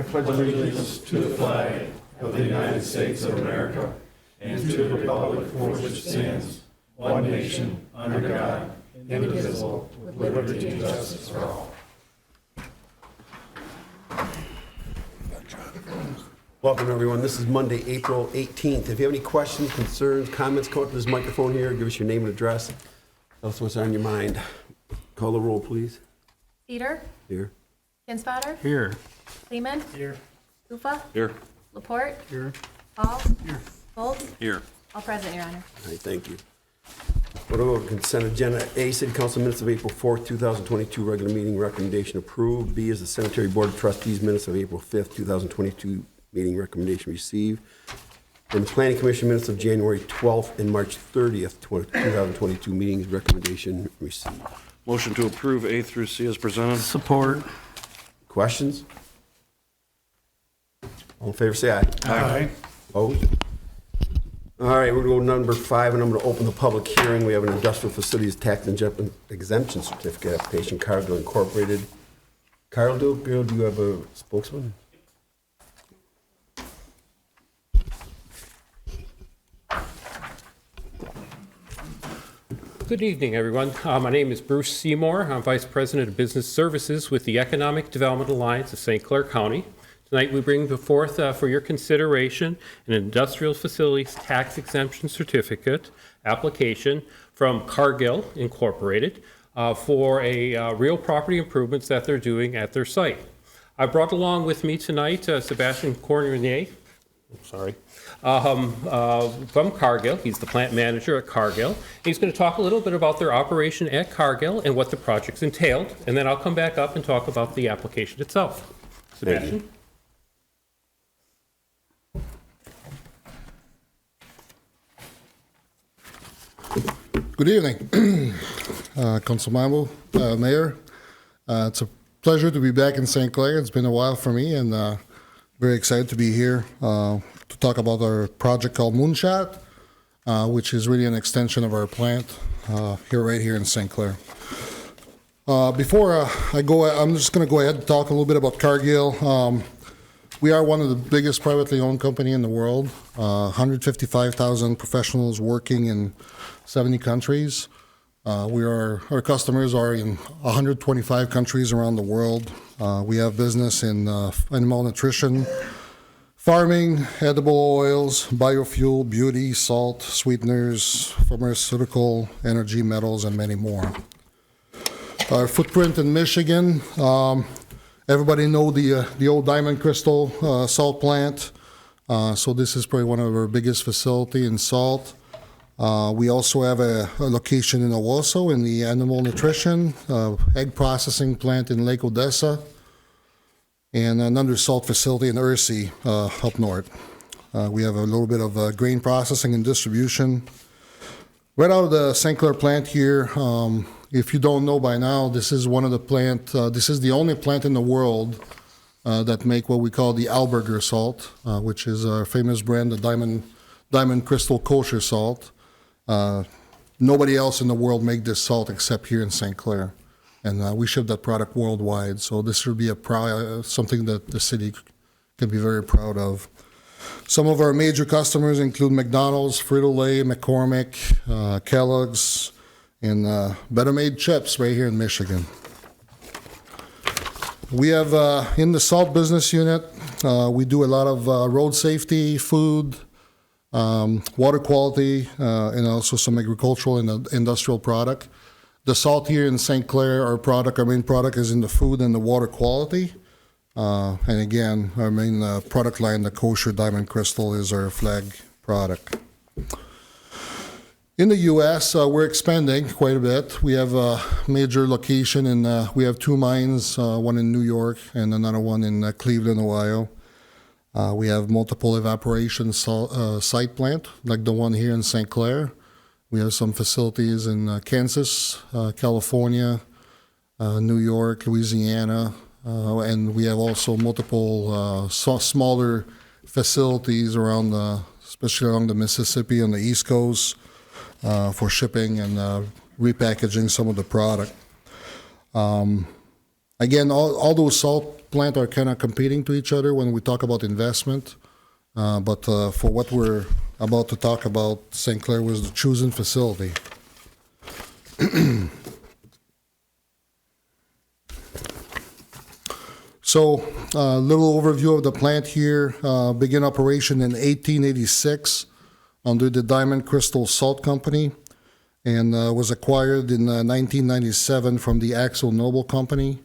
pledge allegiance to the flag of the United States of America and to the republic for which it stands, one nation, under God, indivisible, with liberty and justice for all. Welcome, everyone. This is Monday, April 18th. If you have any questions, concerns, comments, come up to this microphone here. Give us your name and address. Tell us what's on your mind. Call the roll, please. Cedar? Here. Kinsfater? Here. Lehman? Here. Ufa? Here. Laporte? Here. Hall? Here. Holt? Here. All present, Your Honor. All right, thank you. We'll go to consent agenda. A, City Council minutes of April 4th, 2022, regular meeting recommendation approved. B is the Cemetery Board of Trustees minutes of April 5th, 2022, meeting recommendation received. And the Planning Commission minutes of January 12th and March 30th, 2022, meetings recommendation received. Motion to approve A through C as presented. Support. Questions? All in favor, say aye. Aye. Opposed? All right, we're going to go to number 5, and I'm going to open the public hearing. We have an industrial facilities tax exemption certificate application, Cargill Incorporated. Cargill, do you have a spokesman? Good evening, everyone. My name is Bruce Seymour. I'm Vice President of Business Services with the Economic Development Alliance of St. Clair County. Tonight, we bring forth for your consideration an industrial facilities tax exemption certificate application from Cargill Incorporated for a real property improvements that they're doing at their site. I brought along with me tonight Sebastian Cornier, from Cargill. He's the plant manager at Cargill. He's going to talk a little bit about their operation at Cargill and what the project's entailed, and then I'll come back up and talk about the application itself. Sebastian? Good evening, Councilmember, Mayor. It's a pleasure to be back in St. Clair. It's been a while for me, and very excited to be here to talk about our project called Moonshot, which is really an extension of our plant right here in St. Clair. Before I go, I'm just going to go ahead and talk a little bit about Cargill. We are one of the biggest privately owned company in the world, 155,000 professionals working in 70 countries. Our customers are in 125 countries around the world. We have business in animal nutrition, farming, edible oils, biofuel, beauty, salt, sweeteners, pharmaceutical, energy, metals, and many more. Our footprint in Michigan, everybody know the old Diamond Crystal salt plant. So this is probably one of our biggest facility in salt. We also have a location in Owasso in the animal nutrition, egg processing plant in Lake Odessa, and another salt facility in Ursi up north. We have a little bit of grain processing and distribution. Right out of the St. Clair plant here, if you don't know by now, this is one of the this is the only plant in the world that make what we call the Alberger salt, which is our famous brand, the Diamond Crystal Kosher salt. Nobody else in the world make this salt except here in St. Clair, and we ship that product worldwide. So this should be something that the city can be very proud of. Some of our major customers include McDonald's, Frito-Lay, McCormick, Kellogg's, and Better Made Chips right here in Michigan. We have in the salt business unit, we do a lot of road safety, food, water quality, and also some agricultural and industrial product. The salt here in St. Clair, our main product is in the food and the water quality. And again, our main product line, the Kosher Diamond Crystal, is our flag product. In the U.S., we're expanding quite a bit. We have a major location, and we have 2 mines, one in New York and another one in Cleveland, Ohio. We have multiple evaporation site plant, like the one here in St. Clair. We have some facilities in Kansas, California, New York, Louisiana, and we have also multiple smaller facilities around, especially along the Mississippi on the East Coast, for shipping and repackaging some of the product. Again, all those salt plant are kind of competing to each other when we talk about investment. But for what we're about to talk about, Sinclair was the chosen facility. So, a little overview of the plant here. Began operation in 1886 under the Diamond Crystal Salt Company, and was acquired in 1997 from the Axel Noble Company.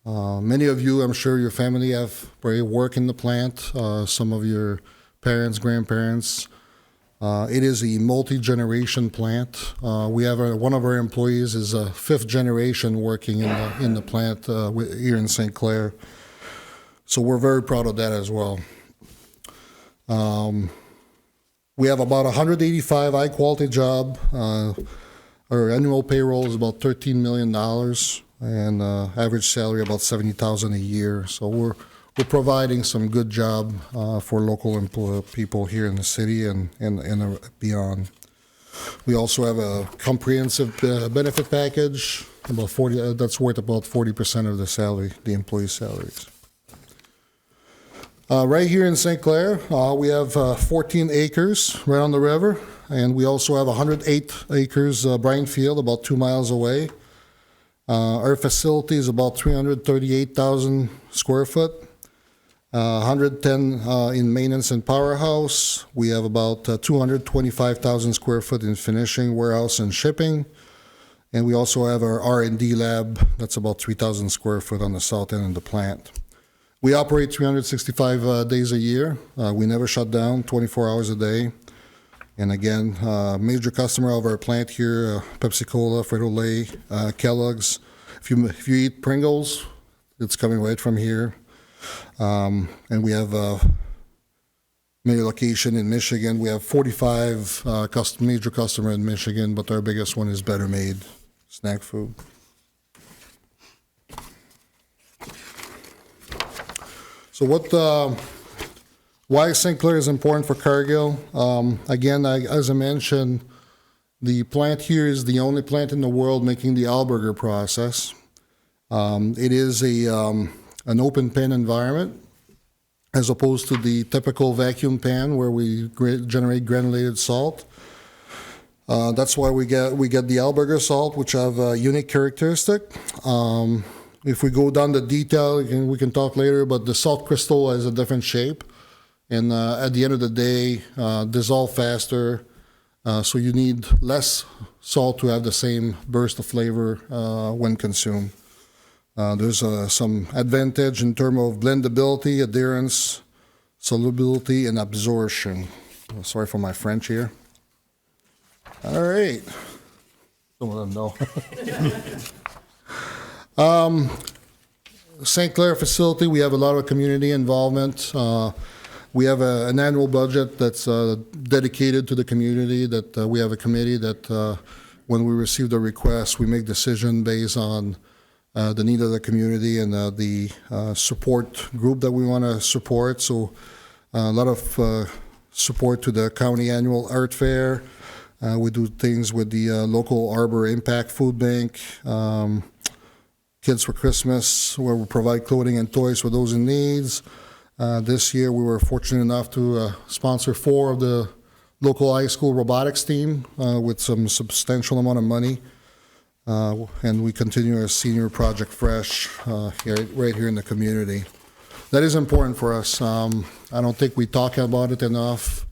Many of you, I'm sure your family have probably worked in the plant, some of your parents, grandparents. It is a multi-generation plant. We have one of our employees is a fifth generation working in the plant here in St. Clair. So we're very proud of that as well. We have about 185 high-quality jobs. Our annual payroll is about $13 million, and average salary about $70,000 a year. So we're providing some good job for local people here in the city and beyond. We also have a comprehensive benefit package, about 40. That's worth about 40% of the salary, the employee salaries. Right here in St. Clair, we have 14 acres right on the river, and we also have 108 acres brine field about 2 miles away. Our facility is about 338,000 square foot, 110 in maintenance and powerhouse. We have about 225,000 square foot in finishing, warehouse, and shipping. And we also have our R&D lab, that's about 3,000 square foot on the south end of the plant. We operate 365 days a year. We never shut down, 24 hours a day. And again, major customer of our plant here, Pepsi-Cola, Frito-Lay, Kellogg's. If you eat Pringles, it's coming right from here. And we have a major location in Michigan. We have 45 major customer in Michigan, but our biggest one is Better Made snack food. So why Sinclair is important for Cargill? Again, as I mentioned, the plant here is the only plant in the world making the Allburger process. It is an open pan environment, as opposed to the typical vacuum pan where we generate granulated salt. That's why we get the Allburger salt, which have a unique characteristic. If we go down the detail, we can talk later, but the salt crystal has a different shape. And at the end of the day, dissolve faster. So you need less salt to have the same burst of flavor when consumed. There's some advantage in terms of blendability, adherence, solubility, and absorption. Sorry for my French here. All right. Some of them know. St. Clair facility, we have a lot of community involvement. We have an annual budget that's dedicated to the community, that we have a committee that when we receive the request, we make decision based on the need of the community and the support group that we want to support. So a lot of support to the county annual art fair. We do things with the local Arbor Impact Food Bank, Kids for Christmas, where we provide clothing and toys for those in needs. This year, we were fortunate enough to sponsor 4 of the local high school robotics team with some substantial amount of money. And we continue our senior project fresh right here in the community. That is important for us. I don't think we talk about it enough.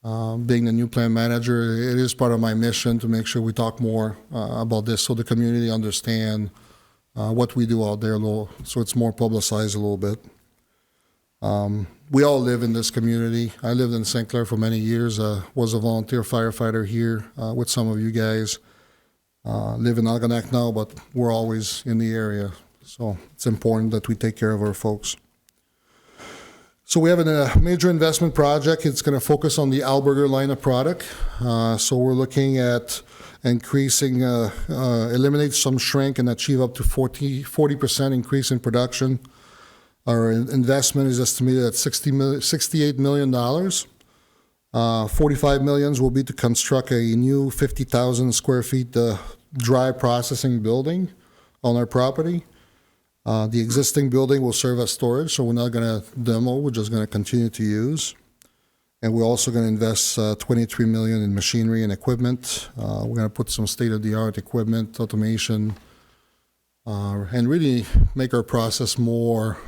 Being the new plant manager, it is part of my mission to make sure we talk more about this so the community understand what we do out there, so it's more publicized a little bit. We all live in this community. I lived in St. Clair for many years, was a volunteer firefighter here with some of you guys. Live in Algonac now, but we're always in the area. So it's important that we take care of our folks. So we have a major investment project. It's going to focus on the Allburger line of product. So we're looking at increasing, eliminate some shrink and achieve up to 40% increase in production. Our investment is estimated at $68 million. $45 million will be to construct a new 50,000 square feet dry processing building on our property. The existing building will serve as storage, so we're not going to demo, we're just going to continue to use. And we're also going to invest $23 million in machinery and equipment. We're going to put some state-of-the-art equipment, automation, and really make our process more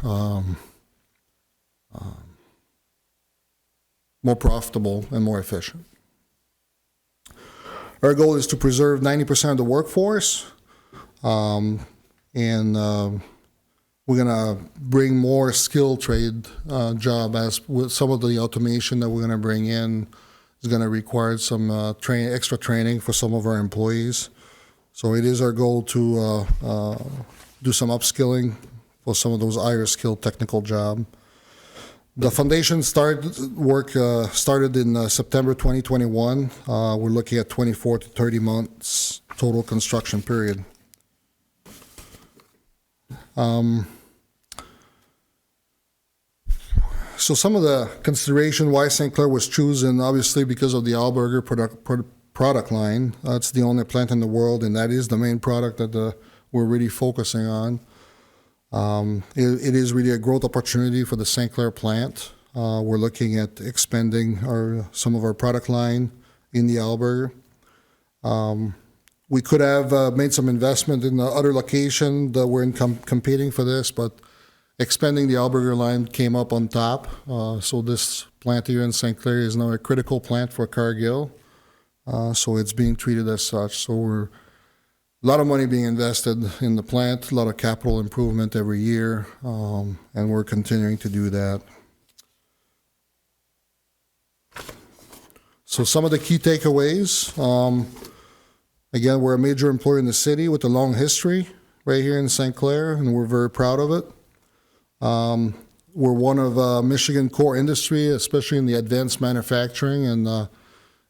profitable and more efficient. Our goal is to preserve 90% of the workforce, and we're going to bring more skilled trade job, as with some of the automation that we're going to bring in is going to require some extra training for some of our employees. So it is our goal to do some upskilling for some of those higher skilled technical job. The foundation work started in September 2021. We're looking at 24 to 30 months total construction period. So some of the consideration why Sinclair was chosen, obviously because of the Allburger product line. It's the only plant in the world, and that is the main product that we're really focusing on. It is really a growth opportunity for the Sinclair plant. We're looking at expanding some of our product line in the Allburger. We could have made some investment in the other location that we're competing for this, but expanding the Allburger line came up on top. So this plant here in Sinclair is now a critical plant for Cargill. So it's being treated as such. So a lot of money being invested in the plant, a lot of capital improvement every year, and we're continuing to do that. So some of the key takeaways. Again, we're a major employer in the city with a long history right here in Sinclair, and we're very proud of it. We're one of Michigan core industry, especially in the advanced manufacturing. And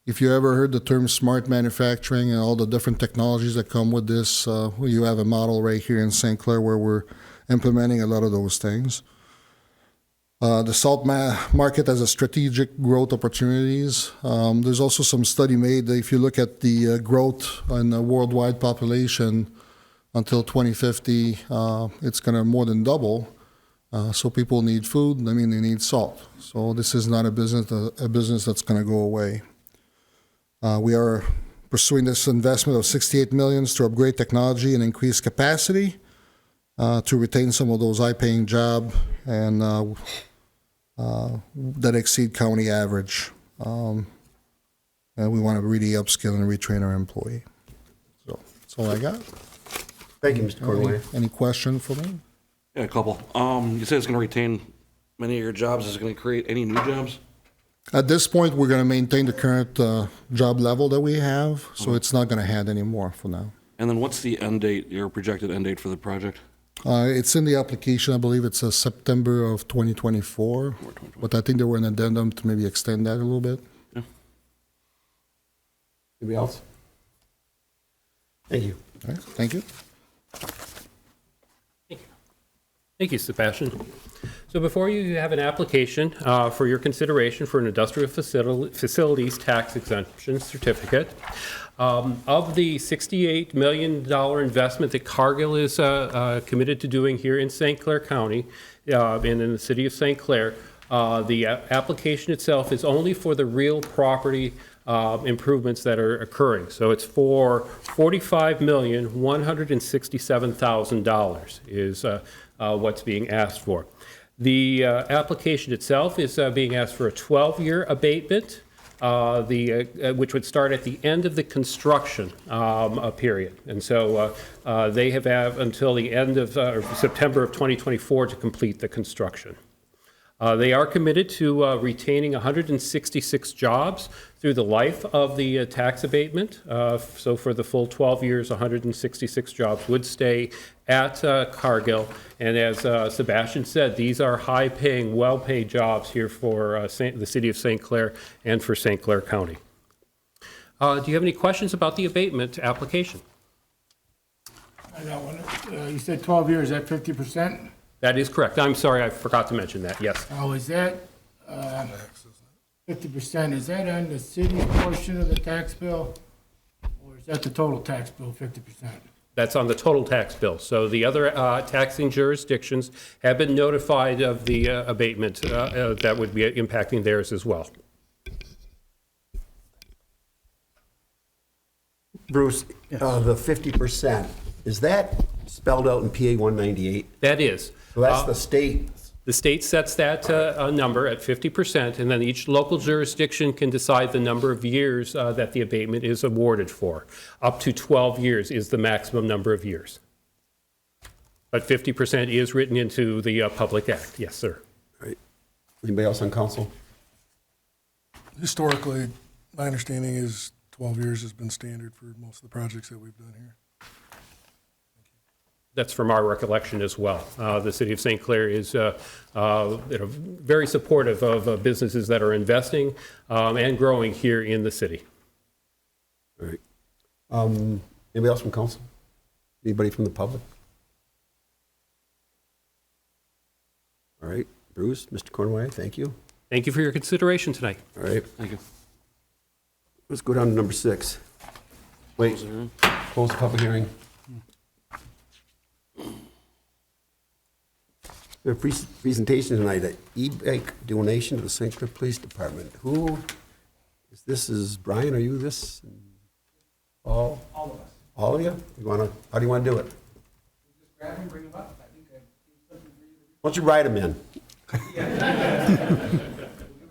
if you ever heard the term smart manufacturing and all the different technologies that come with this, you have a model right here in Sinclair where we're implementing a lot of those things. The salt market has a strategic growth opportunities. There's also some study made that if you look at the growth in the worldwide population until 2050, it's going to more than double. So people need food, they need salt. So this is not a business that's going to go away. We are pursuing this investment of $68 million to upgrade technology and increase capacity to retain some of those high-paying jobs and that exceed county average. And we want to really upskill and retrain our employee. So that's all I got. Thank you, Mr. Cornway. Any question for me? Yeah, a couple. You said it's going to retain many of your jobs. Is it going to create any new jobs? At this point, we're going to maintain the current job level that we have, so it's not going to add any more for now. And then what's the end date, your projected end date for the project? It's in the application. I believe it's September of 2024, but I think there were an addendum to maybe extend that a little bit. Yeah. Anybody else? Thank you. All right, thank you. Thank you, Sebastian. So before you have an application for your consideration for an industrial facilities tax exemption certificate. Of the $68 million investment that Cargill is committed to doing here in St. Clair County and in the city of St. Clair, the application itself is only for the real property improvements that are occurring. So it's for $45,167,000 is what's being asked for. The application itself is being asked for a 12-year abatement, which would start at the end of the construction period. And so they have until the end of September of 2024 to complete the construction. They are committed to retaining 166 jobs through the life of the tax abatement. So for the full 12 years, 166 jobs would stay at Cargill. And as Sebastian said, these are high-paying, well-paid jobs here for the city of St. Clair and for St. Clair County. Do you have any questions about the abatement application? I got one. You said 12 years, is that 50%? That is correct. I'm sorry, I forgot to mention that, yes. Oh, is that 50%? Is that on the city portion of the tax bill? Or is that the total tax bill, 50%? That's on the total tax bill. So the other taxing jurisdictions have been notified of the abatement that would be impacting theirs as well. Bruce, the 50%, is that spelled out in PA 198? That is. So that's the state. The state sets that number at 50%, and then each local jurisdiction can decide the number of years that the abatement is awarded for. Up to 12 years is the maximum number of years. But 50% is written into the Public Act. Yes, sir. All right. Anybody else on council? Historically, my understanding is 12 years has been standard for most of the projects that we've done here. That's from our recollection as well. The city of St. Clair is very supportive of businesses that are investing and growing here in the city. All right. Anybody else from council? Anybody from the public? All right. Bruce, Mr. Cornway, thank you. Thank you for your consideration tonight. All right. Thank you. Let's go down to number 6. Wait, close the public hearing. We have a presentation tonight, an e-bike donation to the St. Clair Police Department. Who is this? Is Brian? Are you this? All of us. All of you? How do you want to do it? Just grab him, bring him up. I think I need something for you to Why don't you write them in? give it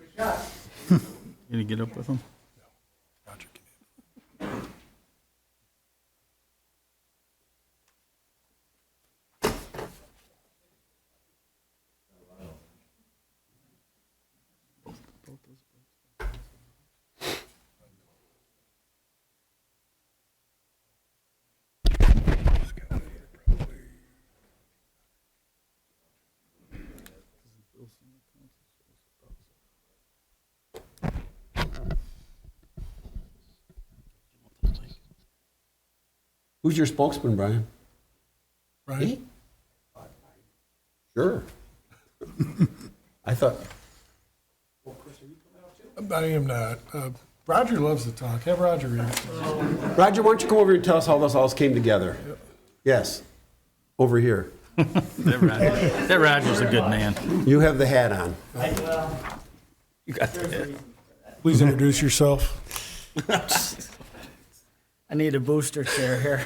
a shot. Can you get up with them? Who's your spokesman, Brian? Right? Sure. I thought, I am not. Roger loves to talk. Have Roger read it. Roger, why don't you come over here and tell us how this all came together? Yes, over here. That Roger's a good man. You have the hat on. You got that. Please introduce yourself. I need a booster chair here.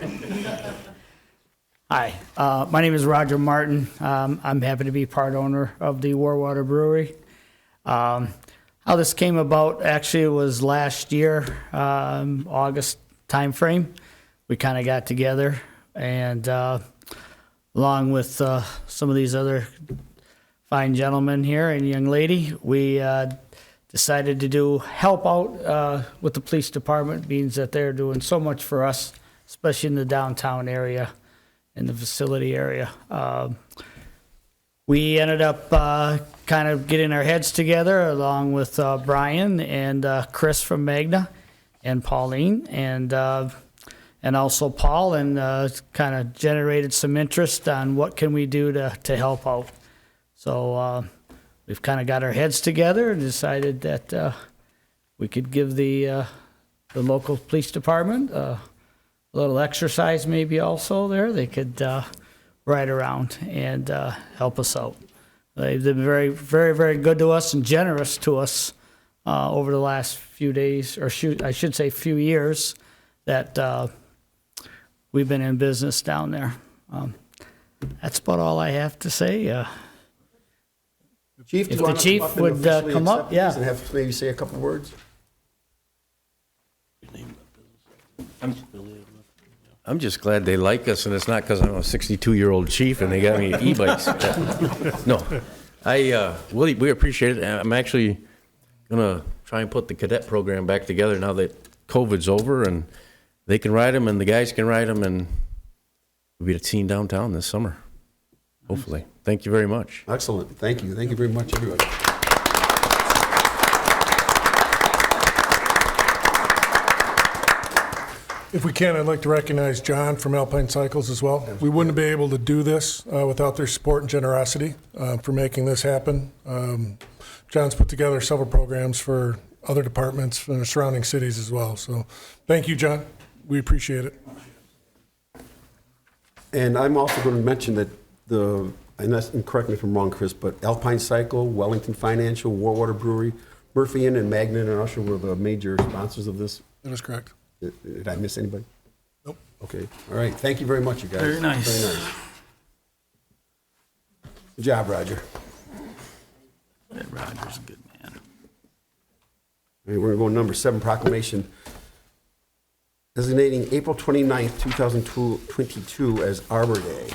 Hi, my name is Roger Martin. I'm happy to be part owner of the Warwater Brewery. How this came about actually was last year, August timeframe. We kind of got together and along with some of these other fine gentlemen here and young lady, we decided to help out with the police department, means that they're doing so much for us, especially in the downtown area, in the facility area. We ended up kind of getting our heads together along with Brian and Chris from Magna and Pauline and also Paul, and kind of generated some interest on what can we do to help out. So we've kind of got our heads together and decided that we could give the local police department a little exercise maybe also there. They could ride around and help us out. They've been very, very, very good to us and generous to us over the last few days, or I should say few years, that we've been in business down there. That's about all I have to say. Chief, do If you the want to chief come up and would, officially come up, accept yeah. these and have maybe say a couple words? I'm just glad they like us, and it's not because I'm a 62-year-old chief and they got me e-bikes. No, we appreciate it. I'm actually gonna try and put the cadet program back together now that COVID's over, and they can ride them, and the guys can ride them, and we'll be seen downtown this summer, hopefully. Thank you very much. Excellent. Thank you. Thank you very much, everybody. If we can, I'd like to recognize John from Alpine Cycles as well. We wouldn't be able to do this without their support and generosity for making this happen. John's put together several programs for other departments in the surrounding cities as well. So thank you, John. We appreciate it. And I'm also going to mention that and correct me if I'm wrong, Chris, but Alpine Cycle, Wellington Financial, Warwater Brewery, Murphy Inn, and Magnet and Usher were the major sponsors of this. That is correct. Did I miss anybody? Nope. Okay, all right. Thank you very much, you guys. Very nice. Very nice. Good job, Roger. Ed Rogers, a good man. All right, we're going to go to number 7, proclamation designating April 29th, 2022 as Arbor Day.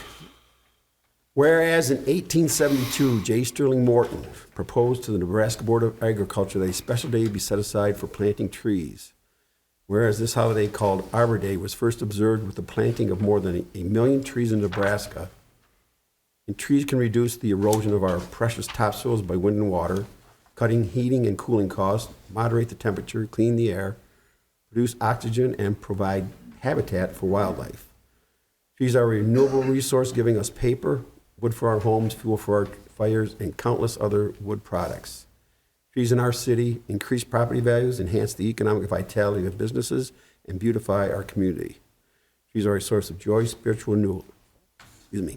Whereas in 1872, J. Sterling Morton proposed to the Nebraska Board of Agriculture that a special day be set aside for planting trees. Whereas this holiday called Arbor Day was first observed with the planting of more than 1 million trees in Nebraska. And trees can reduce the erosion of our precious topsoils by wind and water, cutting heating and cooling costs, moderate the temperature, clean the air, produce oxygen, and provide habitat for wildlife. Trees are a renewable resource, giving us paper, wood for our homes, fuel for our fires, and countless other wood products. Trees in our city increase property values, enhance the economic vitality of businesses, and beautify our community. Trees are a source of joy, spiritual renewal. The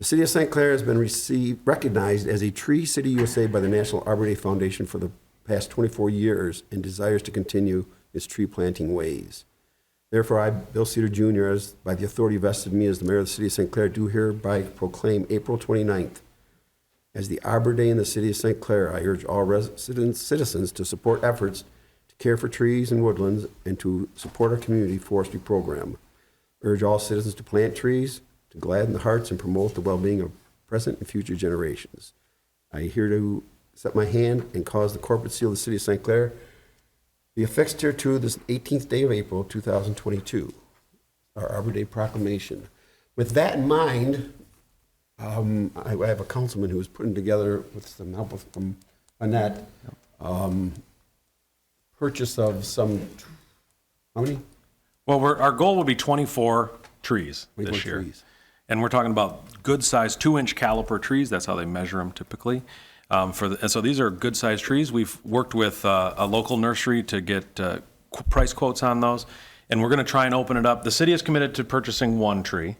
city of St. Clair has been recognized as a Tree City USA by the National Arbor Day Foundation for the past 24 years and desires to continue its tree planting ways. Therefore, I, Bill Cedar Jr., as by the authority vested in me as the mayor of the city of St. Clair, do hereby proclaim April 29th as the Arbor Day in the city of St. Clair. I urge all citizens to support efforts to care for trees and woodlands and to support our community forestry program. I urge all citizens to plant trees, to gladden the hearts and promote the well-being of present and future generations. I here to set my hand and cause the corporate seal of the city of St. Clair be affixed here to this 18th day of April, 2022, our Arbor Day proclamation. With that in mind, I have a councilman who is putting together, with some help from Annette, purchase of some, how many? Well, our goal would be 24 trees this year. Trees. And we're talking about good-sized 2-inch caliper trees. That's how they measure them typically. And so these are good-sized trees. We've worked with a local nursery to get price quotes on those, and we're going to try and open it up. The city is committed to purchasing 1 tree,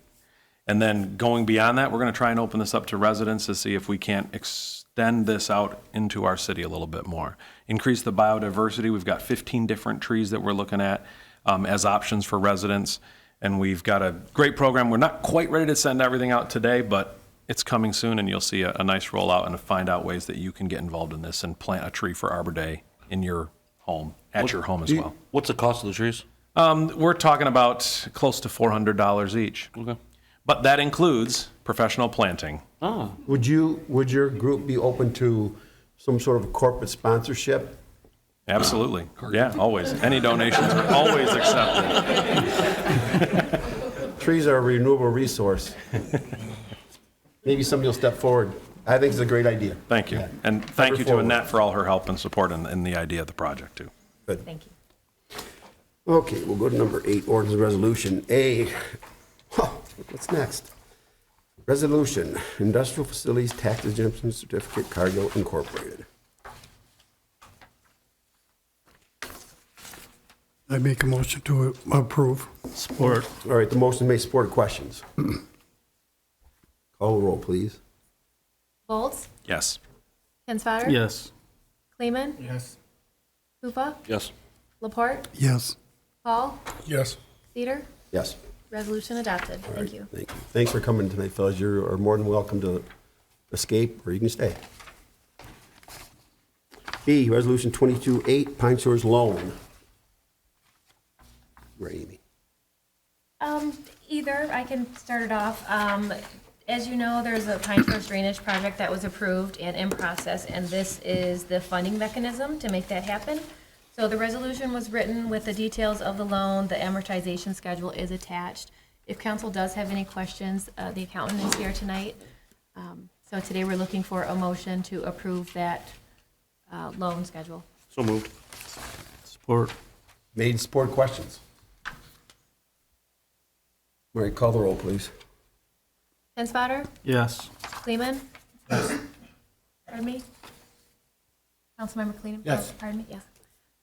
and then going beyond that, we're going to try and open this up to residents to see if we can't extend this out into our city a little bit more. Increase the biodiversity. We've got 15 different trees that we're looking at as options for residents, and we've got a great program. We're not quite ready to send everything out today, but it's coming soon, and you'll see a nice rollout and find out ways that you can get involved in this and plant a tree for Arbor Day in your home, your home as well. What's the cost of the trees? We're talking about close to $400 each. Okay. But that includes professional planting. Oh. Would your group be open to some sort of corporate sponsorship? Absolutely. Yeah, always. Any donations are always accepted. Trees are a renewable resource. Maybe somebody will step forward. I think it's a great idea. Thank you. Yeah. And thank you to forward. Annette for all her help and support in the idea of the project, too. Thank you. Okay, we'll go to number 8, ordinance and resolution. What's next? Resolution, Industrial Facilities Tax Exemption Certificate, Cargill Incorporated. I make a motion to approve. Support. All right, the motion may support questions. Call the roll, please. Folds, Yes. Kinsfater. Yes. Kleeman, Yes. Hoofa, Yes. Laporte, Yes. Paul, Yes. Cedar. Yes. Resolution adopted. Thank you. Thank you. Thanks for coming tonight, fellas. You are more than welcome to escape, or you can stay. B, Resolution 22-8, Pine Shores Loan. Right, Amy? Either, I can start it off. As you know, there's a Pine Shores Drainage project that was approved and in process, and this is the funding mechanism to make that happen. So the resolution was written with the details of the loan. The amortization schedule is attached. If council does have any questions, the accountant is here tonight. So today we're looking for a motion to approve that loan schedule. So moved. Support. Made support questions. All right, call the roll, please. Kinsfater, Yes. Kleeman. Pardon me? Councilmember Kleeman? Yes. Pardon me, yes.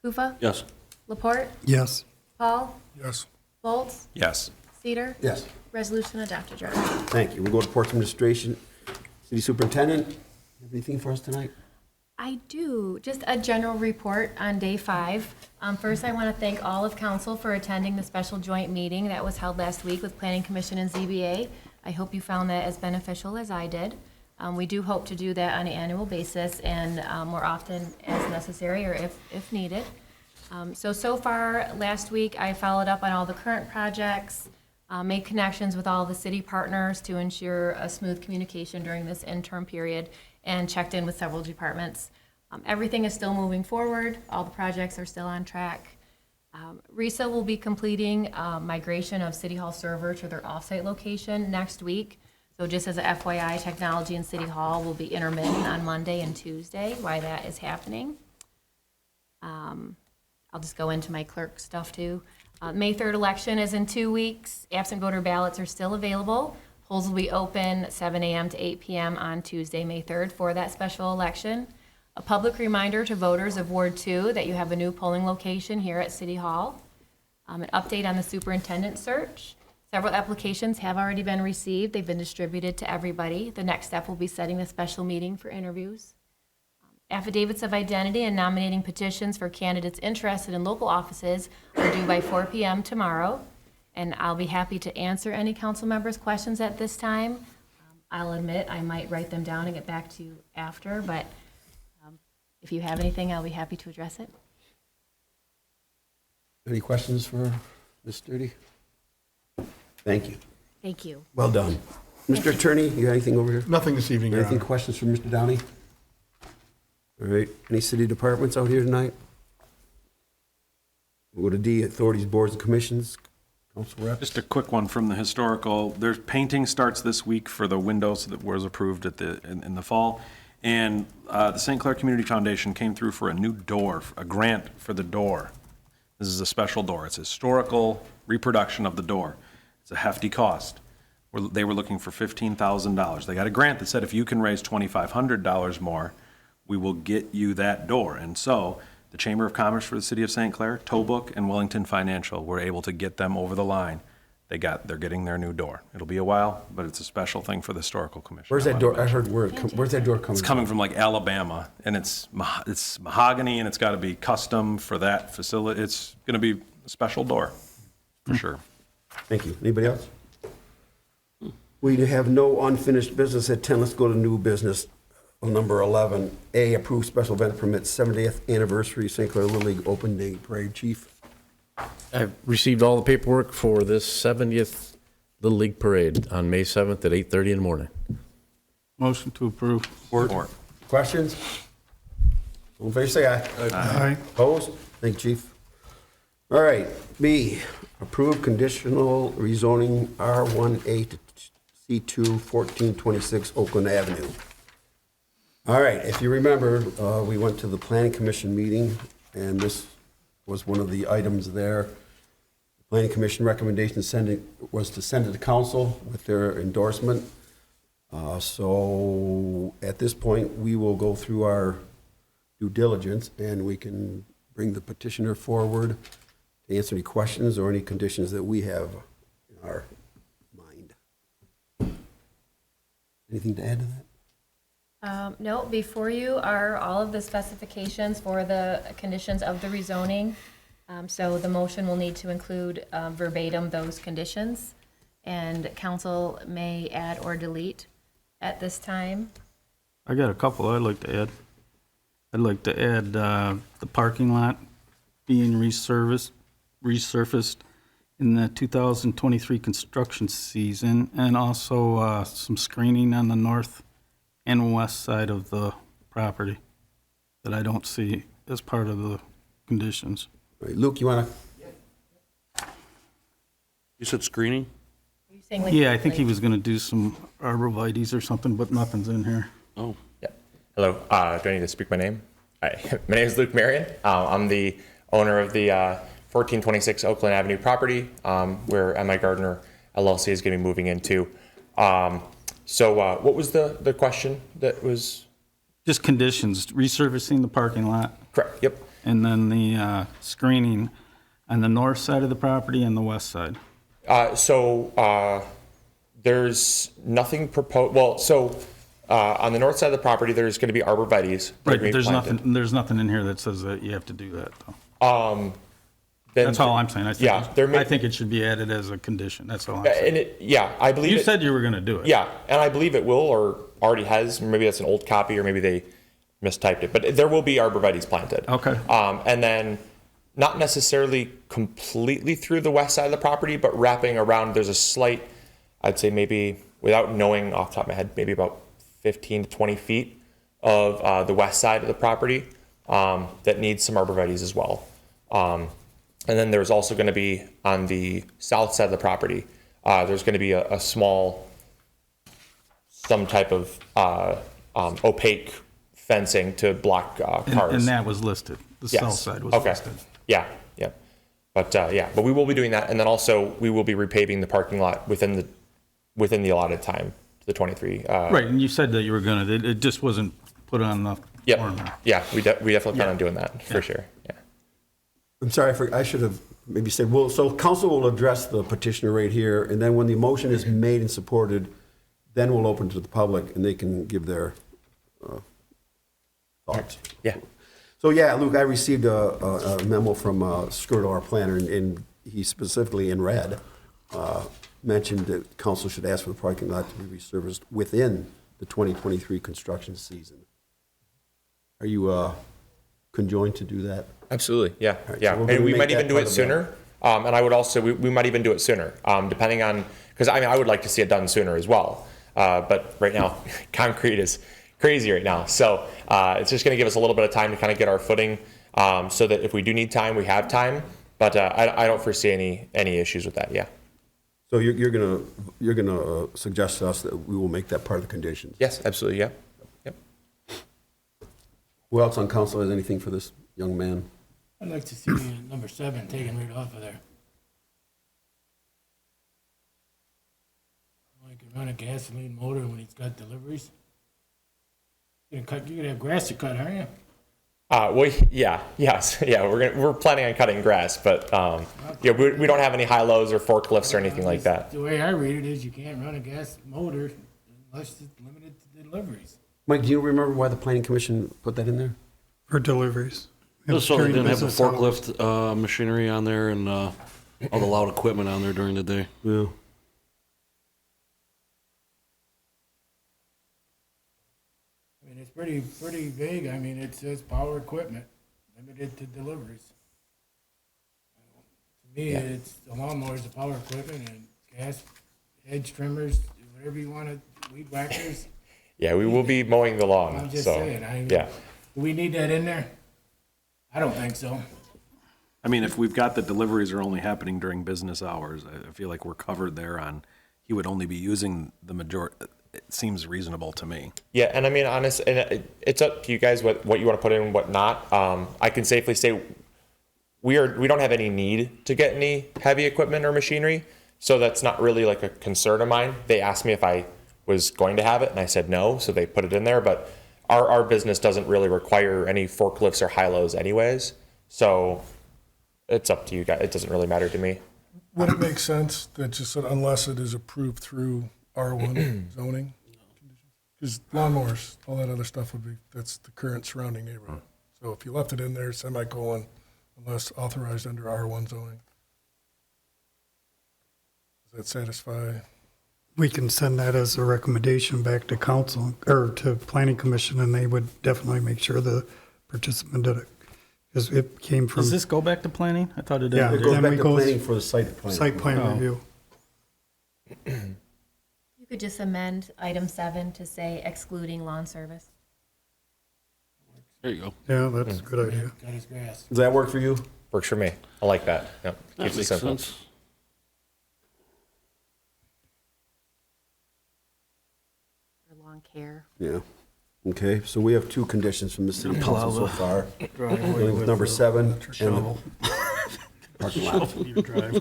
Hoofa, Yes. Laporte, Yes. Paul, Yes. Folds, Yes. Cedar? Yes. Resolution adopted, Your Honor. Thank you. We'll go to Ports Administration. City Superintendent, have anything for us tonight? I do. Just a general report on day 5. First, I want to thank all of council for attending the special joint meeting that was held last week with Planning Commission and ZBA. I hope you found that as beneficial as I did. We do hope to do that on an annual basis and more often as necessary or if needed. So far, last week, I followed up on all the current projects, made connections with all the city partners to ensure a smooth communication during this interim period, and checked in with several departments. Everything is still moving forward. All the projects are still on track. RISA will be completing migration of City Hall server to their offsite location next week. So just as a FYI, technology in City Hall will be intermittent on Monday and Tuesday while that is happening. I'll just go into my clerk stuff too. May 3rd election is in 2 weeks. Absent voter ballots are still available. Polls will be open 7 a.m. to 8 p.m. on Tuesday, May 3rd for that special election. A public reminder to voters of Ward 2 that you have a new polling location here at City Hall. An update on the superintendent search. Several applications have already been received. They've been distributed to everybody. The next step will be setting a special meeting for interviews. Affidavits of identity and nominating petitions for candidates interested in local offices are due by 4 p.m. tomorrow, and I'll be happy to answer any council members' questions at this time. I'll admit I might write them down and get back to you after, but if you have anything, I'll be happy to address it. Any questions for Ms. Sturdy? Thank you. Thank you. Well done. Mr. Attorney, you got anything over here? Nothing this evening, Your Anything, Honor. questions for Mr. Downey? All right, any city departments out here tonight? We'll go to D, authorities, boards, and commissions. Council rep? Just a quick one from the historical. There's painting starts this week for the windows that was approved in the fall. And the St. Clair Community Foundation came through for a new door, a grant for the door. This is a special door. It's a historical reproduction of the door. It's a hefty cost. They were looking for $15,000. They got a grant that said if you can raise $2,500 more, we will get you that door. And so the Chamber of Commerce for the City of St. Clair, Tobruk, and Wellington Financial were able to get them over the line. They're getting their new door. It'll be a while, but it's a special thing for the Historical Commission. Where's that door? I heard word. Where's that door coming It's coming from like Alabama, and it's mahogany, and it's got to be custom for that facility. It's going to be a special door, for sure. Thank you. Anybody else? We have no unfinished business at 10. Let's go to new business. Number 11, A, approved special event permit, 70th anniversary St. Clair Little League Open Day Parade. Chief? I've received all the paperwork for this 70th Little League Parade on May 7th at 8:30 in the morning. Motion to approve. Support. Questions? All in favor, say aye. Aye. Opposed? Thank you, Chief. All right, B, approved conditional rezoning R1A to C2 1426 Oakland Avenue. All right, if you remember, we went to the Planning Commission meeting, and this was one of the items there. The Planning Commission recommendation was to send it to council with their endorsement. So at this point, we will go through our due diligence, and we can bring the petitioner forward to answer any questions or any conditions that we have in our mind. Anything to add to that? No, before you are all of the specifications for the conditions of the rezoning. So the motion will need to include verbatim those conditions, and council may add or delete at this time. I got a couple I'd like to add. I'd like to add the parking lot being resurfaced in the 2023 construction season, and also some screening on the north and west side of the property that I don't see as part of the conditions. All right, Luke, you want to? You said screening? Are you saying like? Yeah, I think he was gonna do some arborvitae's or something, but nothing's in here. Oh, Yeah. Hello. Do I need to speak my name? Hi. My name is Luke Marion. I'm the owner of the 1426 Oakland Avenue property, where MI Gardner LLC is going to be moving into. So what was the question that was? Just conditions, resurfacing the parking lot. Correct. Yep. And then the screening on the north side of the property and the west side. There's nothing proposed, well, on the north side of the property, there's going to be arborvitaes. Right, but there's nothing in here that says that you have to do that, though. Then- That's all I'm saying. I I think it should be added as a condition, that's all I'm saying. I believe You it- said you were going to do it. Yeah, and I believe it will, or already has. Maybe that's an old copy, or maybe they mistyped it. But there will be arborvitaes planted. Okay. And then not necessarily completely through the west side of the property, but wrapping around. There's a slight, I'd say maybe, without knowing off the top of my head, maybe about 15 to 20 feet of the west side of the property that needs some arborvitaes as well. And then there's also going to be on the south side of the property, there's going to be a small, some type of opaque fencing to block cars. And that was listed. The south side was listed. Yeah. But we will be doing that, and then also we will be repaving the parking lot within the allotted time, the 23. Right, and you said that you were going to. It just wasn't put on the form. Yeah, we definitely plan on doing that for sure. Yeah. I'm sorry, I should have maybe said, well, so council will address the petitioner right here, and then when the motion is made and supported, then we'll open to the public, and they can give their thoughts. Yeah. So, yeah, Luke, I received a memo from Skirt, our planner, and he specifically in red mentioned that council should ask for the parking lot to be resurfaced within the 2023 construction season. Are you conjoined to do that? Absolutely, yeah, Right, yeah. so we're And gonna we make might that even do part it of sooner. And I would also, we might even do it sooner, depending on, because I would like to see it done sooner as well. But right now, concrete is crazy right now. So it's just going to give us a little bit of time to kind of get our footing so that if we do need time, we have time. But I don't foresee any issues with that, yeah. So you're gonna suggest to us that we will make that part of the conditions? Yes, absolutely, yeah. Yep. Who else on council has anything for this young man? I'd like to see number 7 taken right off of there. I can run a gasoline motor when he's got deliveries. You're gonna have grass to cut, aren't you? We're planning on cutting grass, but we don't have any high lows or forklifts or anything like that. The way I read it is you can't run a gas motor unless it's limited to deliveries. Mike, do you remember why the planning commission put that in there? For deliveries. Just so they During didn't have the business hours. forklift machinery on there and all the loud equipment on there during the day. Yeah. I mean, it's pretty vague. I mean, it says power equipment, limited to deliveries. To me, it's the lawnmowers, the power equipment, and gas, hedge trimmers, whatever you want to, weed whackers. Yeah, we will be mowing the lawn. I'm just so, saying. Yeah. Do we need that in there? I don't think so. I mean, if we've got the deliveries are only happening during business hours, I feel like we're covered there on, he would only be using the majority. It seems reasonable to me. Yeah, and I mean, it's up to you guys what you want to put in and what not. I can safely say we don't have any need to get any heavy equipment or machinery, so that's not really like a concern of mine. They asked me if I was going to have it, and I said no, so they put it in there. But our business doesn't really require any forklifts or high-lows anyways, so it's up to you guys. It doesn't really matter to me. Would it make sense that just said unless it is approved through R1 zoning? Because lawnmowers, all that other stuff that's the current surrounding neighborhood. So if you left it in there, semicolon, unless authorized under R1 zoning. Does that satisfy? We can send that as a recommendation back to council or to planning commission, and they would definitely make sure the participant did it. Because it came from Does this go back to planning? I thought it did. Yeah. It goes Then back we to go planning for the site plan. site plan Oh. review. You could just amend item 7 to say excluding lawn service. There you go. Yeah, that's a good idea. Got his grass. Does that work for you? Works for me. I like that. Yep. That Keeps it makes simple. sense. For lawn care. Yeah. Okay, so we have 2 conditions from the city council so far. Driveway Dealing with number 7 and the shovel. parking lot. Your driveway.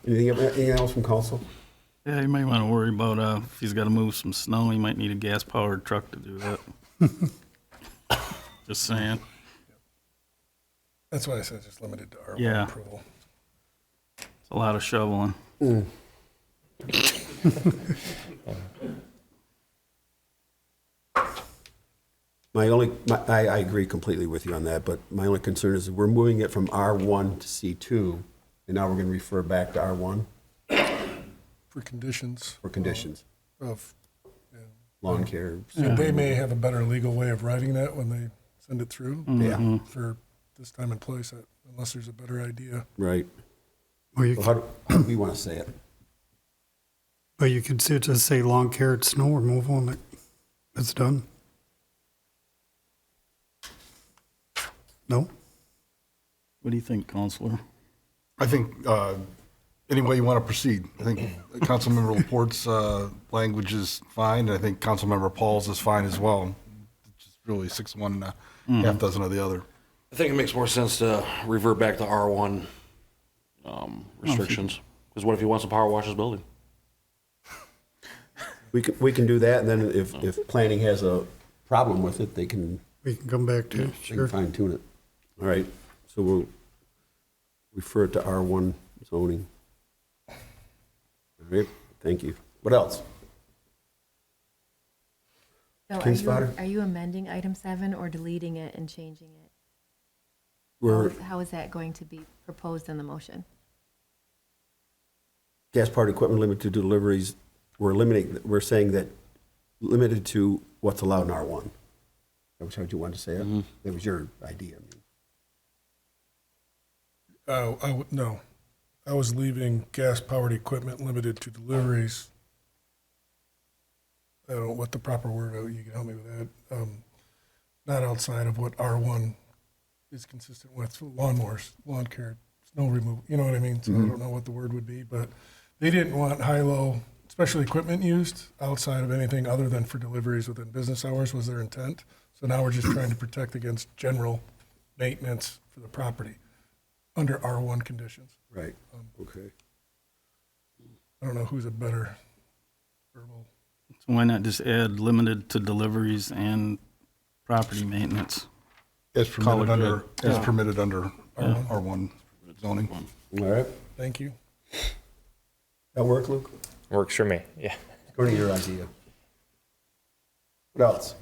Anything else from council? Yeah, you might want to worry about if he's got to move some snow, he might need a gas-powered truck to do that. Just saying. That's why I said just limited to R1 Yeah. approval. It's a lot of shoveling. I agree completely with you on that, but my only concern is that we're moving it from R1 to C2, and now we're going to refer back to R1 For conditions. for conditions, Of, lawn care. and they may have a better legal way of writing that when they send it through. Yeah, For this time and place, unless there's a better idea. right. Well, you, So how do we want to say it? but you could just say lawn care and snow removal and it's done. No? What do you think, Counselor? I think any way you want to proceed. I think Councilmember Laporte's language is fine, and I think Councilmember Paul's is fine as well. It's just really 6-1 and a half dozen of the other. I think it makes more sense to revert back to R1 restrictions. Because what if he wants to power wash his building? We can do that, and then if planning has a problem with it, they can We can come back to it, sure. fine tune it. All right, so we'll refer it to R1 zoning. All right, thank you. What else? So King's Fodder? are you amending item 7 or deleting it and changing it? How is that going to be proposed in the motion? Gas-powered equipment limited to deliveries, we're saying that limited to what's allowed in R1. That was how you wanted to say it? That was your idea. No, I was leaving gas-powered equipment limited to deliveries. I don't know what the proper word, you can help me with that. Not outside of what R1 is consistent with, lawnmowers, lawn care, snow removal, you know what I mean? So I don't know what the word would be, but they didn't want high-low special equipment used outside of anything other than for deliveries within business hours was their intent. So now we're just trying to protect against general maintenance for the property under R1 conditions. Right, okay. I don't know who's a better verbal. So why not just add limited to deliveries and property maintenance? As permitted under, Yeah. R1 zoning. All right, Thank you. that work, Luke? Works for me, yeah. According to your idea. What else?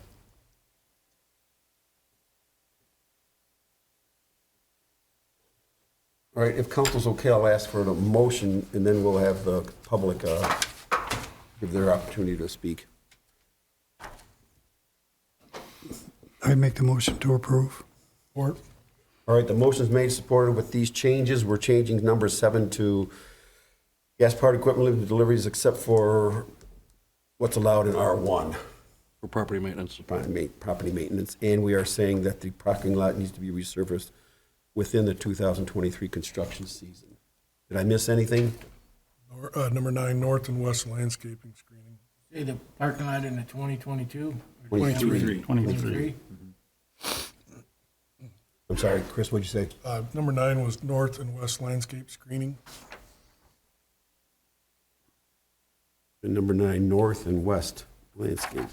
All right, if council's okay, I'll ask for a motion, and then we'll have the public give their opportunity to speak. I'd make the motion to approve. Or All right, the motion's made, supported with these changes. We're changing number 7 to gas-powered equipment limited deliveries except for what's allowed in R1, For property maintenance. property maintenance. And we are saying that the parking lot needs to be resurfaced within the 2023 construction season. Did I miss anything? number 9, north and west landscaping screening. Say the parking lot in the 2022? 23. 23. I'm sorry, Chris, what'd you say? Number 9 was north and west landscape screening. And number 9, north and west landscape.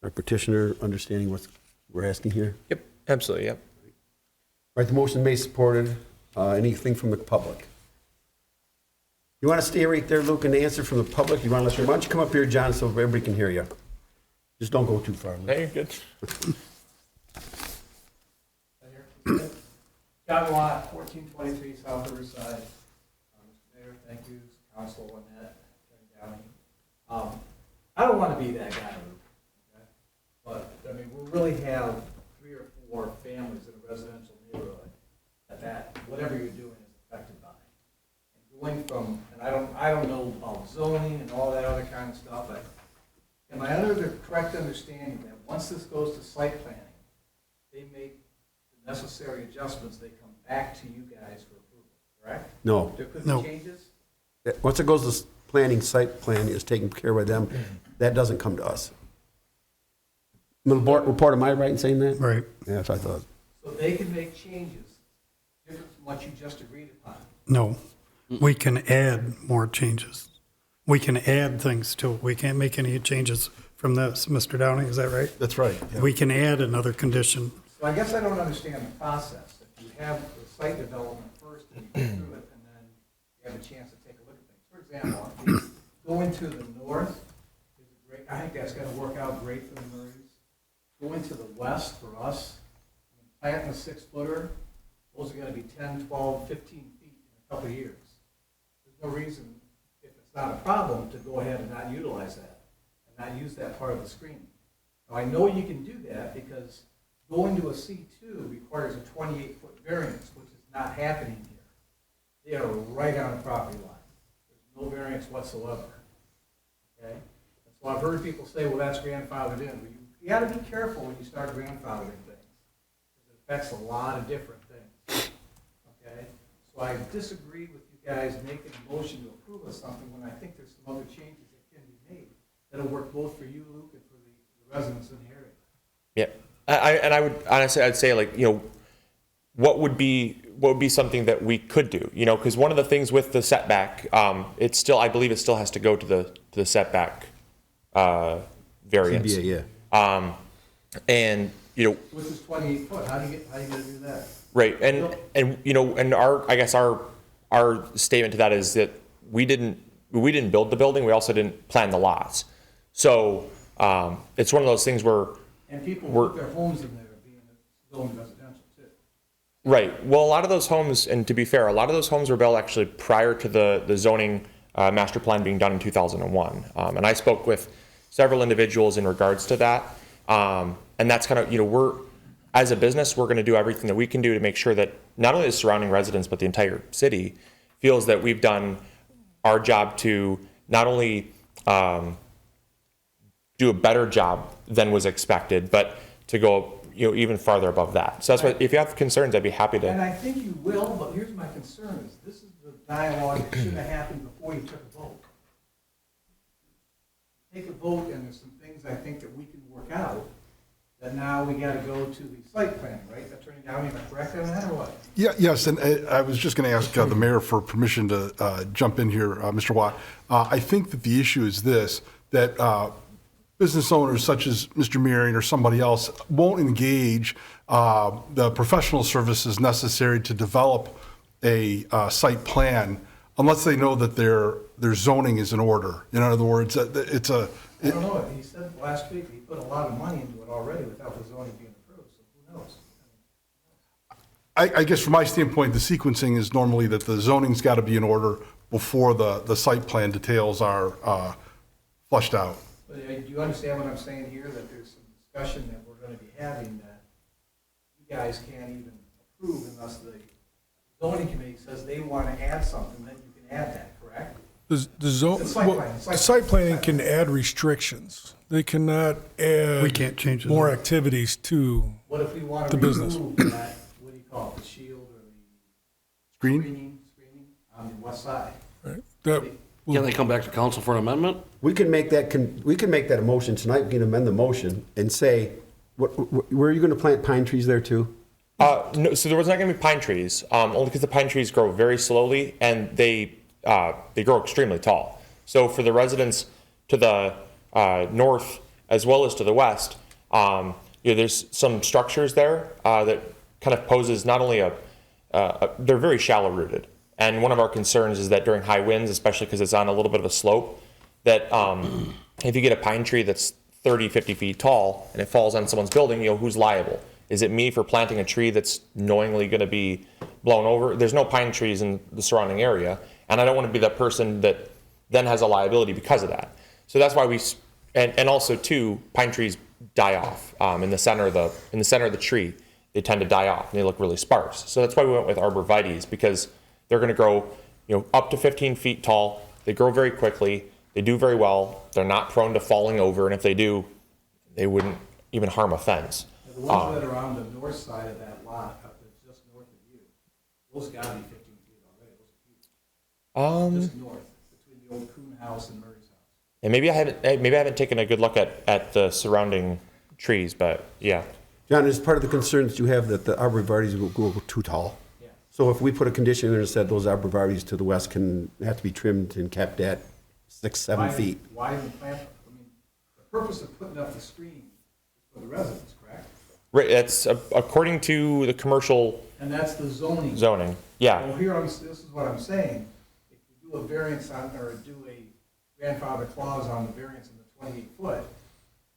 Our petitioner understanding what we're asking here? Yep, absolutely, yep. All right, the motion made, supported. Anything from the public? You want to stay right there, Luke, and answer from the public? You want to listen? Why don't you come up here, John, so everybody can hear you? Just don't go too far, Luke. Hey, you're good. John Watt, 1423 South Riverside. Mr. Mayor, thank you, Council Lynette, County Downey. I don't want to be that guy, okay? But, I mean, we really have 3 or 4 families in a residential neighborhood that whatever you're doing is affected by. And going from, and I don't know about zoning and all that other kind of stuff, but am I under the correct understanding that once this goes to site planning, they make the necessary adjustments, they come back to you guys for approval, correct? No. There could No. be changes? Once it goes to planning, site plan is taken care of by them. That doesn't come to us. Report, am I right in saying that? Right. Yeah, that's what I thought. So they can make changes different from what you just agreed upon? No, we can add more changes. We can add things to it. We can't make any changes from this. Mr. Downing, is that right? That's right. yeah. We can add another condition. So I guess I don't understand the process. If you have the site development first and you go through it, and then you have a chance to take a look at things. For example, going to the north is a great, I think that's gonna work out great for the Murrays. Going to the west for us, planting a 6-footer, those are gonna be 10, 12, 15 feet in a couple of years. There's no reason, if it's not a problem, to go ahead and not utilize that, and not use that part of the screening. Now, I know you can do that because going to a C2 requires a 28-foot variance, which is not happening here. They are right on the property line. There's no variance whatsoever, okay? And so I've heard people say, well, that's grandfathered in. But you gotta be careful when you start grandfathering things, because it affects a lot of different things, okay? So I disagree with you guys making a motion to approve of something when I think there's some other changes that can be made that'll work both for you, Luke, and for the residents in the area. Yeah, I would honestly, I'd say, like, you know, what would be something that we could do, you know, because one of the things with the setback, it's still, I believe it still has to go to the setback variance. CBA, yeah. And, you know, Which is 28 foot, how are you gonna do that? right, and you know, and I guess our statement to that is that we didn't build the building, we also didn't plan the lots. So it's one of those things where And people put their homes in there being zoned residential too. right. Well, a lot of those homes, and to be fair, a lot of those homes were built actually prior to the zoning master plan being done in 2001. And I spoke with several individuals in regards to that. And that's kind of, you know, as a business, we're going to do everything that we can do to make sure that not only the surrounding residents, but the entire city feels that we've done our job to not only do a better job than was expected, but to go, you know, even farther above that. So that's why, if you have concerns, I'd be happy to. And I think you will, but here's my concern is this is the dialogue that should have happened before you took a vote. Take a vote and there's some things I think that we can work out, that now we gotta go to the site plan, right? Attorney Downey, am I correct on that or what? Yeah, yes, and I was just going to ask the mayor for permission to jump in here, Mr. Watt. I think that the issue is this, that business owners such as Mr. Marion or somebody else won't engage the professional services necessary to develop a site plan unless they know that their zoning is in order. In other words, it's a... I don't know, he said last week he put a lot of money into it already without the zoning being approved, so who knows? I guess from my standpoint, the sequencing is normally that the zoning's got to be in order before the site plan details are flushed out. But do you understand what I'm saying here, that there's some discussion that we're gonna be having that you guys can't even approve unless the zoning committee says they wanna add something, then you can add that, correct? The site planning can add restrictions. They cannot add. We can't change it. More activities to What if we want the to business. remove that, what do you call it, the shield or the Screen? screening on the west side? Right. That, Can they come back to council for an amendment? We can make that, a motion tonight, we can amend the motion and say, where are you gonna plant pine trees there too? No, so there was not going to be pine trees, only because the pine trees grow very slowly and they grow extremely tall. So for the residents to the north as well as to the west, you know, there's some structures there that kind of poses not only they're very shallow rooted. And one of our concerns is that during high winds, especially because it's on a little bit of a slope, that if you get a pine tree that's 30, 50 feet tall and it falls on someone's building, you know, who's liable? Is it me for planting a tree that's knowingly going to be blown over? There's no pine trees in the surrounding area, and I don't want to be that person that then has a liability because of that. So that's why and also too, pine trees die off in the center of the tree. They tend to die off and they look really sparse. So that's why we went with arborvitaes, because they're going to grow, you know, up to 15 feet tall. They grow very quickly. They do very well. They're not prone to falling over, and if they do, they wouldn't even harm a fence. The ones that are on the north side of that lot, up there just north of you, those gotta be 15 feet already, those are huge. Just north, between the old Coon House and Murray's house. And maybe I haven't taken a good look at the surrounding trees, but yeah. John, is part of the concerns you have that the arborvitaes will go too tall? Yeah. So if we put a condition in there that said those arborvitaes to the west can have to be trimmed and kept at 6, 7 feet? Why even plant them? I mean, the purpose of putting up the screen is for the residents, correct? Right, that's according to the commercial And that's the zoning. Zoning, yeah. Well, here, this is what I'm saying. If you do a variance on, or do a grandfather clause on the variance in the 28 foot,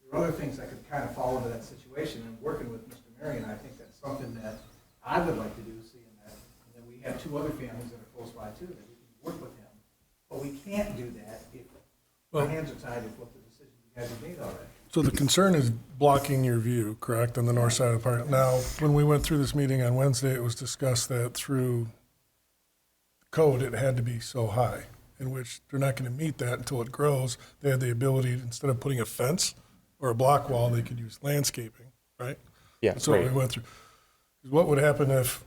there are other things that could kind of fall into that situation. And working with Mr. Marion, I think that's something that I would like to do, seeing that. And then we have 2 other families that are close by too, that we can work with him. But we can't do that if our hands are tied with what the decision you guys have made already. So the concern is blocking your view, correct, on the north side of the park. Now, when we went through this meeting on Wednesday, it was discussed that through code, it had to be so high, in which they're not going to meet that until it grows. They had the ability, instead of putting a fence or a block wall, they could use landscaping, right? Yeah, That's what we right. went through. What would happen if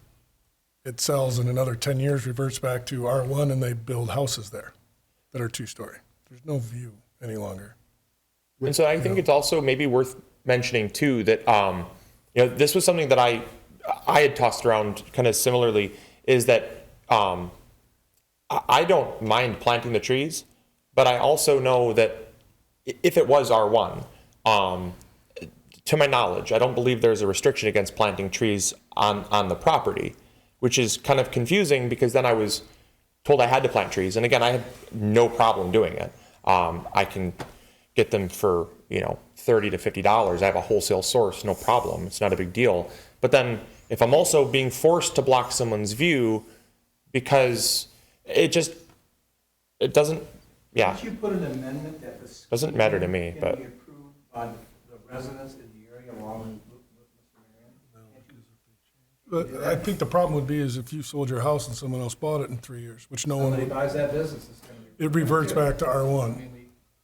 it sells and another 10 years reverts back to R1 and they build houses there that are 2-story? There's no view any longer. And so I think it's also maybe worth mentioning too that this was something that I had tossed around kind of similarly, is that I don't mind planting the trees, but I also know that if it was R1, to my knowledge, I don't believe there's a restriction against planting trees on the property, which is kind of confusing because then I was told I had to plant trees. And again, I had no problem doing it. I can get them for, $30 to $50. I have a wholesale source, no problem. It's not a big deal. But then if I'm also being forced to block someone's view because it doesn't, yeah. Did you put an amendment that the Doesn't matter to me, can but be approved by the residents in the area along with Mr. Marion? But I think the problem would be is if you sold your house and someone else bought it in 3 years, which no one Somebody would, buys that business, it's going to be. it reverts back to R1.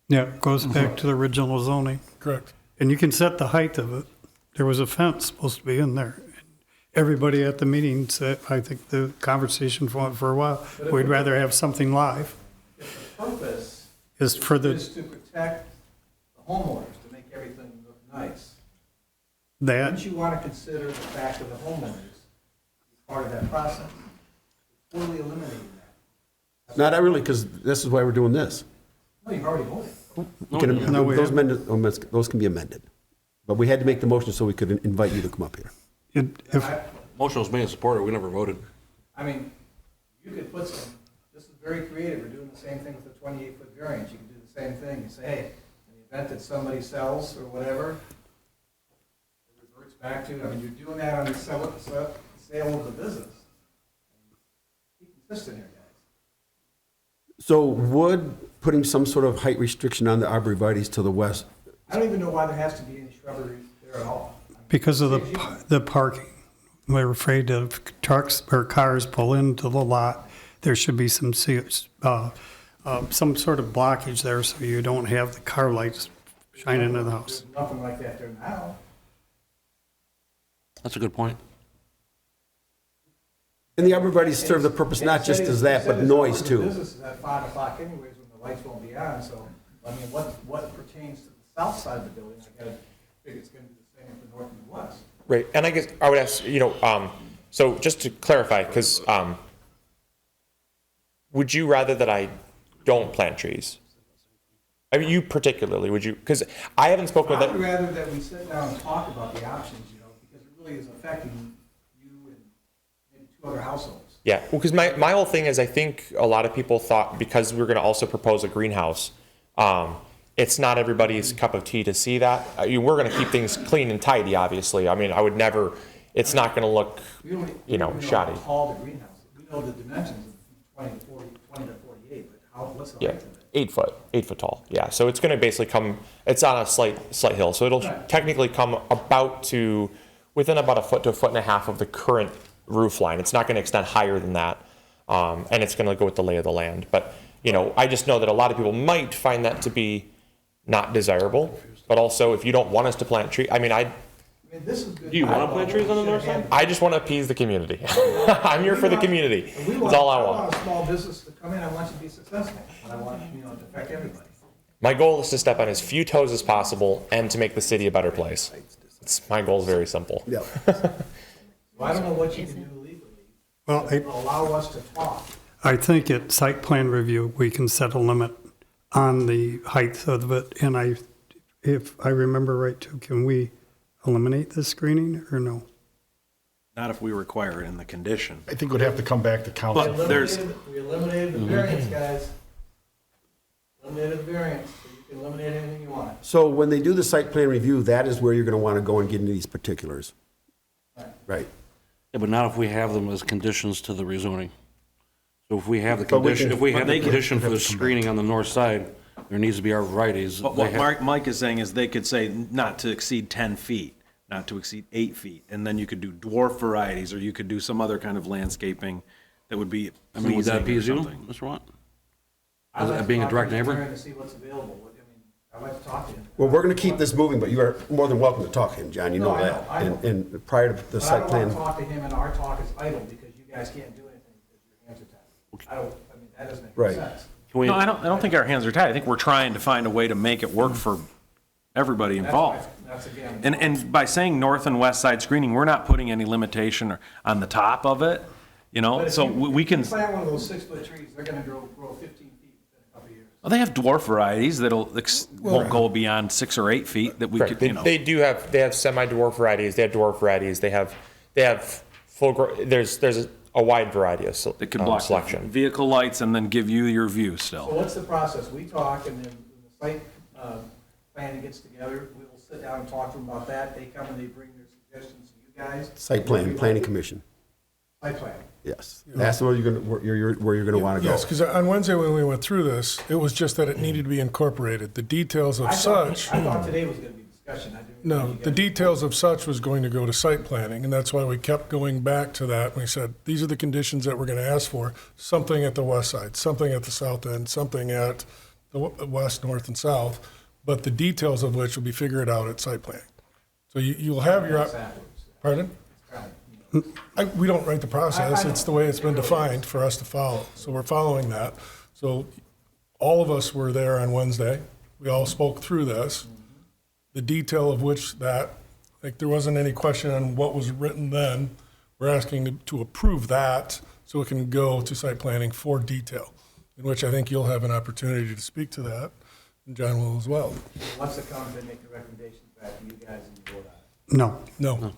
Yeah, it goes back to the original zoning. Correct. And you can set the height of it. There was a fence supposed to be in there. Everybody at the meeting said, I think the conversation went for a while, we'd rather have something live. If the purpose Is for the, is to protect the homeowners, to make everything look nice, that, wouldn't you want to consider the fact of the homeowners as part of that process? Totally eliminating that. Not really, because this is why we're doing this. No, you've already voted. We can- No, we those those can be amended. But we had to make the motion so we could invite you to come up here. if, Motion was made and supported, we never voted. I mean, you could put some, this is very creative, we're doing the same thing with the 28-foot variance, you can do the same thing, you say, hey, in the event that somebody sells or whatever, it reverts back to, I mean, you're doing that on the sale of the business. Be consistent here, guys. So would putting some sort of height restriction on the arborvitae's to the west, I don't even know why there has to be any shrubbery there at all. I mean, because of the parking. We're afraid of trucks or cars pull into the lot. There should be some sort of blockage there so you don't have the car lights shine into the house. There's nothing like that there now. That's a good point. and the arborvitae's serve the purpose not just as that, but noise too. Business is at 5 o'clock anyways, when the lights won't be on, so, I mean, what pertains to the south side of the building, I gotta figure it's gonna be the same for the north and the west. Right, and I guess I would ask, so just to clarify, because would you rather that I don't plant trees? I mean, you particularly, would you? Because I haven't spoken with I would that. rather that we sit down and talk about the options, because it really is affecting you and maybe 2 other households. Yeah, well, because my whole thing is I think a lot of people thought because we're going to also propose a greenhouse, it's not everybody's cup of tea to see that. We're going to keep things clean and tidy, obviously. I mean, I would never, it's not going to look, We don't shoddy. know how tall the greenhouse is. We know the dimensions of 20 to 48, but what's the Yeah, height of it? 8 foot tall. Yeah, so it's going to basically come, it's on a slight hill. So it'll technically come within about 1 to 1.5 feet of the current roof line. It's not going to extend higher than that. And it's going to go with the lay of the land. But, I just know that a lot of people might find that to be not desirable. But also, if you don't want us to plant trees, I mean, This is good. Do you want to plant trees on the north side? I just want to appease the community. I'm here for the community. That's all I I want. want a small business to come in, I want you to be successful, and I want, to affect everybody. My goal is to step on as few toes as possible and to make the city a better place. My goal is very simple. Yeah. Well, I don't know what you can do legally. Well, Allow us to talk. I think at site plan review, we can set a limit on the height of it. And if I remember right too, can we eliminate the screening or no? Not if we require it in the condition. I think we'd have to come back to council. But there's, We eliminated the variance, guys. Eliminated the variance, so you can eliminate anything you want. So when they do the site plan review, that is where you're going to want to go and get into these particulars. Right. Yeah, but not if we have them as conditions to the rezoning. So if we have the But we condition, can- if we have but the they can- condition for the screening on the north side, there needs to be arborvitae's. but what Mike is saying is they could say not to exceed 10 feet, not to exceed 8 feet, and then you could do dwarf varieties, or you could do some other kind of landscaping that would be I mean, would that pleasing or appease you, something. Mr. Watt? I'd like to Being a talk direct to the neighbor? attorney to see what's available. I'd like to talk to him. Well, we're going to keep this moving, but you are more than welcome to talk to him, John, you know No, I know, that. I know. And prior to the But I site don't want to plan, talk to him and our talk is idle because you guys can't do anything because your hands are tied. I mean, that doesn't make Right. any sense. Can we- No, I don't think our hands are tied. I think we're trying to find a way to make it work for everybody involved. That's again. And by saying north and west side screening, we're not putting any limitation on the top of it, you But know, if so you- we if you can, plant one of those 6-foot trees, they're gonna grow 15 feet within a couple of years. well, they have dwarf varieties that'll, won't go beyond 6 or 8 feet that we Correct. could, you know. They have semi-dwarf varieties, they have dwarf varieties, they have there's a wide variety of That could block selection. vehicle lights and then give you your view So still. what's the process? We talk and then when the site planning gets together, we will sit down and talk to them about that. They come and they bring their suggestions to you guys. site plan, planning commission, Site plan. yes. That's where you're going to, where you're going to want to go. Yes, because on Wednesday when we went through this, it was just that it needed to be incorporated. The details of I such, thought today was gonna be discussion. I didn't know no, you the guys- details of such was going to go to site planning, and that's why we kept going back to that. We said, these are the conditions that we're going to ask for, something at the west side, something at the south end, something at the west, north, and south, but the details of which will be figured out at site planning. So you'll have your, pardon? We don't write the process, it's the way it's been defined for us to follow, so we're following that. So all of us were there on Wednesday, we all spoke through this, the detail of which that, like, there wasn't any question on what was written then. We're asking to approve that so it can go to site planning for detail, in which I think you'll have an opportunity to speak to that, and John will as well. Once it comes, they make the recommendations back to you guys and you vote on it. No, No,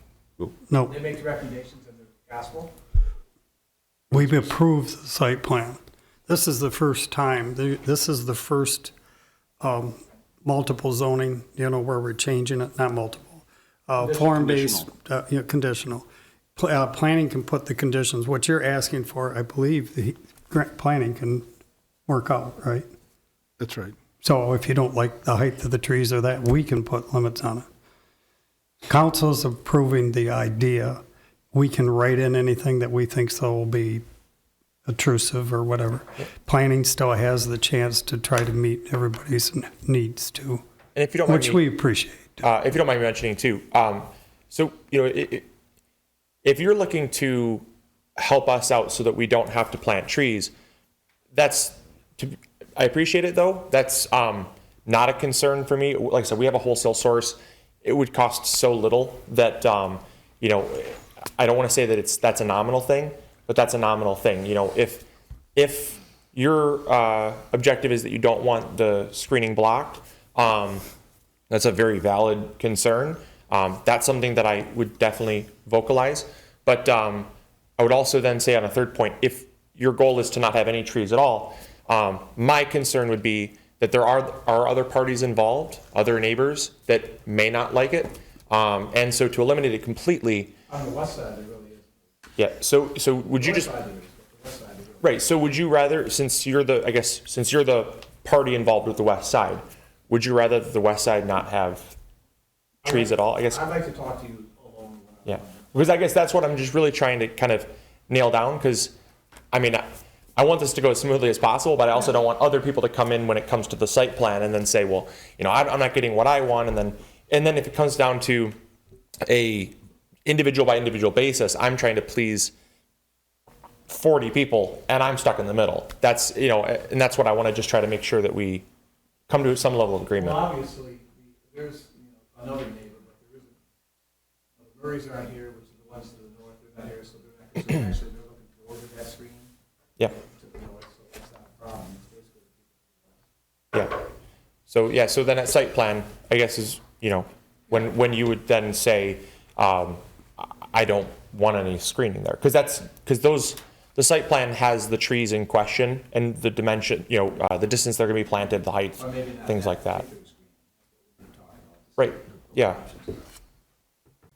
no. They make the recommendations in the gospel. We've approved the site plan. This is the first time, this is the first multiple zoning, where we're changing it, not multiple. Form-based, conditional. Planning can put the conditions. What you're asking for, I believe, the planning can work out, right? that's right. So if you don't like the height of the trees or that, we can put limits on it. Council's approving the idea. We can write in anything that we think so will be intrusive or whatever. Planning still has the chance to try to meet everybody's needs too, And if you don't mind which me- we appreciate. if you don't mind me mentioning too, so if you're looking to help us out so that we don't have to plant trees, I appreciate it though. That's not a concern for me. Like I said, we have a wholesale source. It would cost so little that I don't want to say that that's a nominal thing, but that's a nominal thing. If your objective is that you don't want the screening blocked, that's a very valid concern. That's something that I would definitely vocalize. But I would also then say on a third point, if your goal is to not have any trees at all, my concern would be that there are other parties involved, other neighbors that may not like it. And so to eliminate it completely. On the west side, there really is. Yeah, so would you just, West side there is, but the west side there isn't. right, so would you rather, since you're the party involved with the west side, would you rather that the west side not have trees at all? I guess. I'd like to talk to you alone. Yeah, because I guess that's what I'm just really trying to kind of nail down, because, I mean, I want this to go as smoothly as possible, but I also don't want other people to come in when it comes to the site plan and then say, well, I'm not getting what I want, and then if it comes down to a individual by individual basis, I'm trying to please 40 people, and I'm stuck in the middle. That's, and that's what I want to just try to make sure that we come to some level of agreement. Well, obviously, there's another neighbor, but there isn't. The Murrays aren't here, which are the ones to the north, they're not here, so they're not, actually, they're looking toward that screen. Yeah. To the north, so that's not a problem. It's basically Yeah. So then at site plan, I guess is, when you would then say, I don't want any screening there. Because the site plan has the trees in question and the dimension, the distance they're going to be planted, the height, things like that. Right, yeah.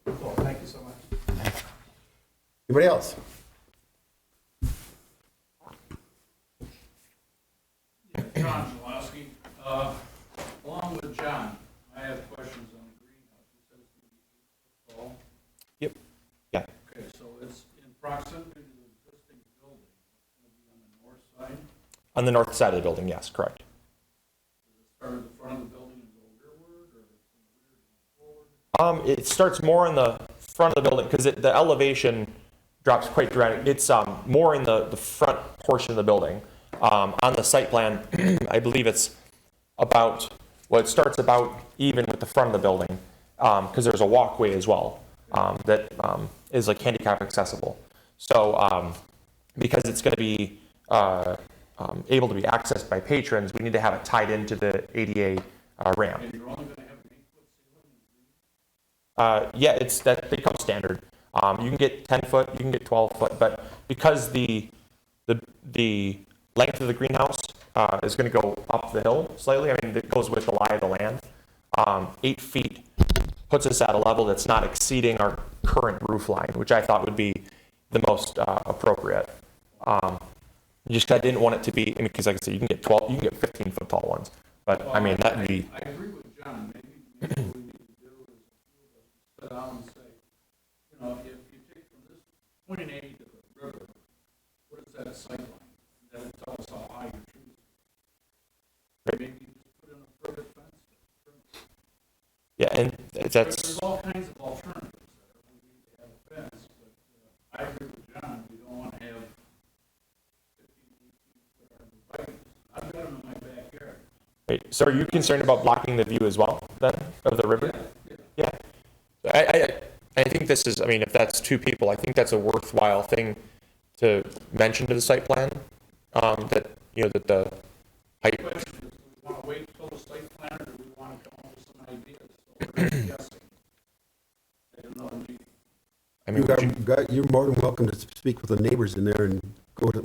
Cool, thank you so much. Anybody else? John Zalowski. Along with John, I have questions on the greenhouse. You said it's going to be 8 foot tall. Yep. Yeah. Okay, so it's in proximity to the existing building. It's going to be on the north side. On the north side of the building, yes, correct. Does it start at the front of the building and go rearward, or from the rear and forward? It starts more in the front of the building because the elevation drops quite dramatically. It's more in the front portion of the building. On the site plan, I believe it's it starts about even with the front of the building because there's a walkway as well that is like handicap accessible. So because it's going to be able to be accessed by patrons, we need to have it tied into the ADA ramp. And you're only going to have an 8 foot ceiling? Yeah, they come standard. You can get 10 foot, you can get 12 foot, but because the length of the greenhouse is going to go up the hill slightly, I mean, it goes with the lie of the land. 8 feet puts us at a level that's not exceeding our current roof line, which I thought would be the most appropriate. Just I didn't want it to be, because like I said, you can get 12, you can get 15 foot tall ones, but I mean, that would be. I agree with John. Maybe what we need to do is sit down and say, if you take from this point in A to the river, what is that sight line? That will tell us how high your trees are. Maybe you just put in a further fence. Yeah, and There's all kinds of alternatives there. We need to have a fence, but I agree with John. We don't want to have 15 feet. I've got them in my backyard. Right. So are you concerned about blocking the view as well, then, of the river? Yeah. I think this is, I mean, if that's 2 people, I think that's a worthwhile thing to mention to the site plan, that the height. The question is, do we want to wait until the site plan, or do we want to come up with some ideas? So we're guessing. I don't know. I mean, You're more than welcome to speak with the neighbors in there and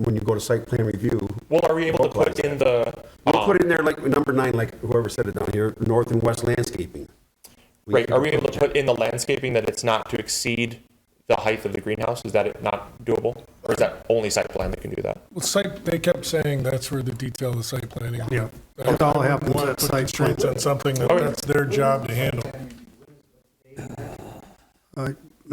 when you go to site plan review. Well, are we able to put in the? We'll put in there like number 9, like whoever said it down here, north and west landscaping. Right. Are we able to put in the landscaping that it's not to exceed the height of the greenhouse? Is that not doable, or is that only site plan that can do that? Well, they kept saying that's where the detail of the site planning. Yeah, it all happens Want to at put site constraints plan. on something that's their job to handle.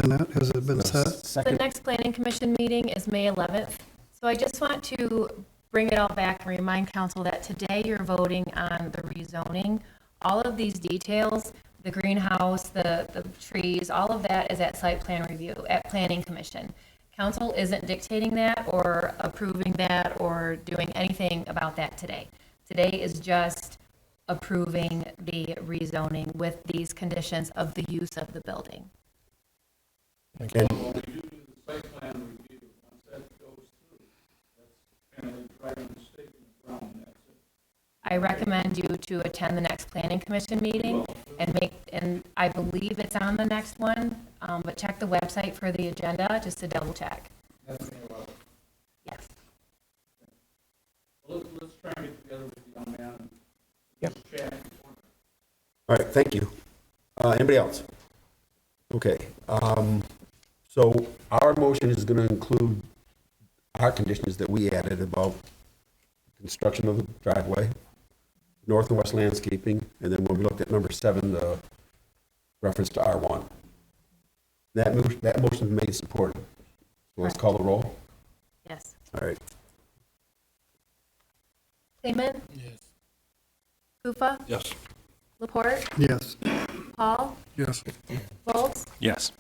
Annette, has it been set? The next planning commission meeting is May 11th. So I just want to bring it all back and remind council that today you're voting on the rezoning. All of these details, the greenhouse, the trees, all of that is at site plan review, at planning commission. Council isn't dictating that or approving that or doing anything about that today. Today is just approving the rezoning with these conditions of the use of the building. When we do the site plan review, once that goes through, that's kind of driving the stake in the ground, and that's it. I recommend you to attend the next planning commission meeting and I believe it's on the next one, but check the website for the agenda just to double check. That's May 11th. Yes. Well, let's try and get together with the young man and just chat before. All right, thank you. Anybody else? Okay, so our motion is going to include our conditions that we added about construction of the driveway, north and west landscaping, and then when we looked at number 7, the reference to R1. That motion is made and supported. So let's call the roll. Yes. All right. Seaman? Yes. Kufa? Yes. Laporte? Yes. Paul? Yes. Volz? Yes.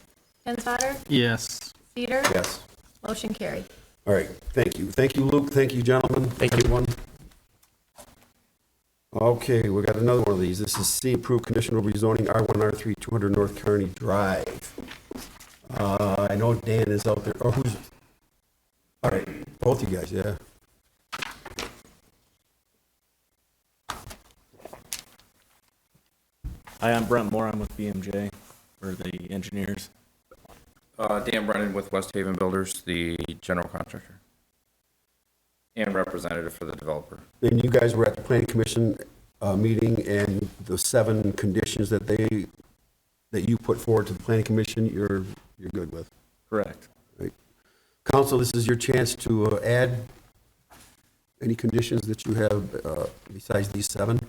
Kinsfater? Yes. Cedar? Yes. Motion carried. All right, thank you. Thank you, Luke. Thank you, gentlemen. Thank you. Everyone. Okay, we got another one of these. This is C, approved conditional rezoning R1R3 200 North Kearney Drive. I know Dan is out there. Oh, who's? All right, both you guys, yeah. Hi, I'm Brent Moore. I'm with BMJ. We're the engineers. Dan Brennan with West Haven Builders, the general contractor, and representative for the developer. And you guys were at the planning commission meeting, and the 7 conditions that you put forward to the planning commission, you're good with? Correct. Right. Council, this is your chance to add any conditions that you have besides these 7.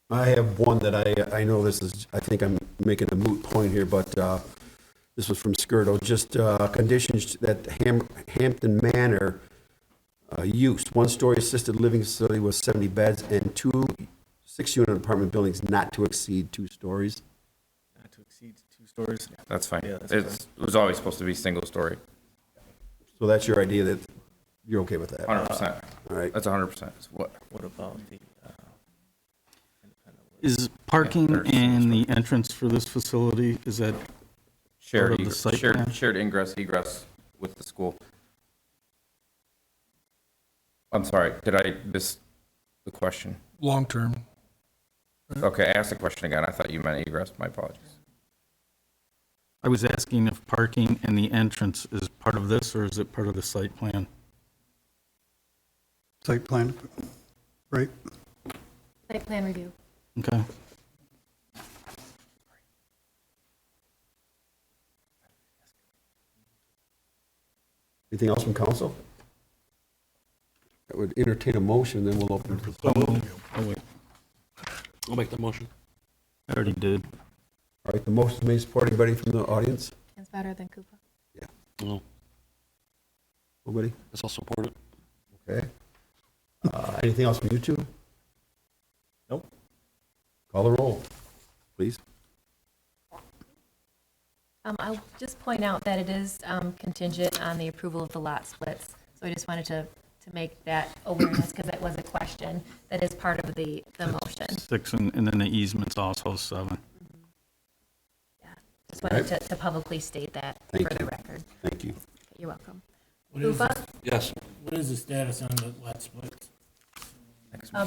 I have one that I know this is, I think I'm making a moot point here, but this was from Skirdo, just conditions that Hampton Manor use, 1-story assisted living facility with 70 beds and 2 6-unit apartment buildings not to exceed 2 stories. Not to exceed 2 stories? That's fine. Yeah, it was always supposed to be single story. So that's your idea, that you're okay with that? 100%. All right. That's 100%. What about the? Is parking and the entrance for this facility, is that Shared, part of the site plan? shared ingress, egress with the school. I'm sorry, did I miss the question? Long-term. Okay, ask the question again. I thought you meant egress. My apologies. I was asking if parking and the entrance is part of this, or is it part of the site plan? Site plan, right? Site plan review. Okay. Anything else from council? I would entertain a motion, then we'll open it for public. Oh, wait, I'll make the motion. I already did. All right, the motion is made. Support. Anybody from the audience? It's better than Koopa. No, Nobody? guess I'll support it. Okay. Anything else from you two? Nope. Call the roll, please. I'll just point out that it is contingent on the approval of the lot splits. So I just wanted to make that awareness, because that was a question that is part of the motion. 6, and then the easement's also 7. Just wanted to publicly state that Thank for the you. record. Thank you. You're welcome. What is, Koopa? Yes. what is the status on the lot splits?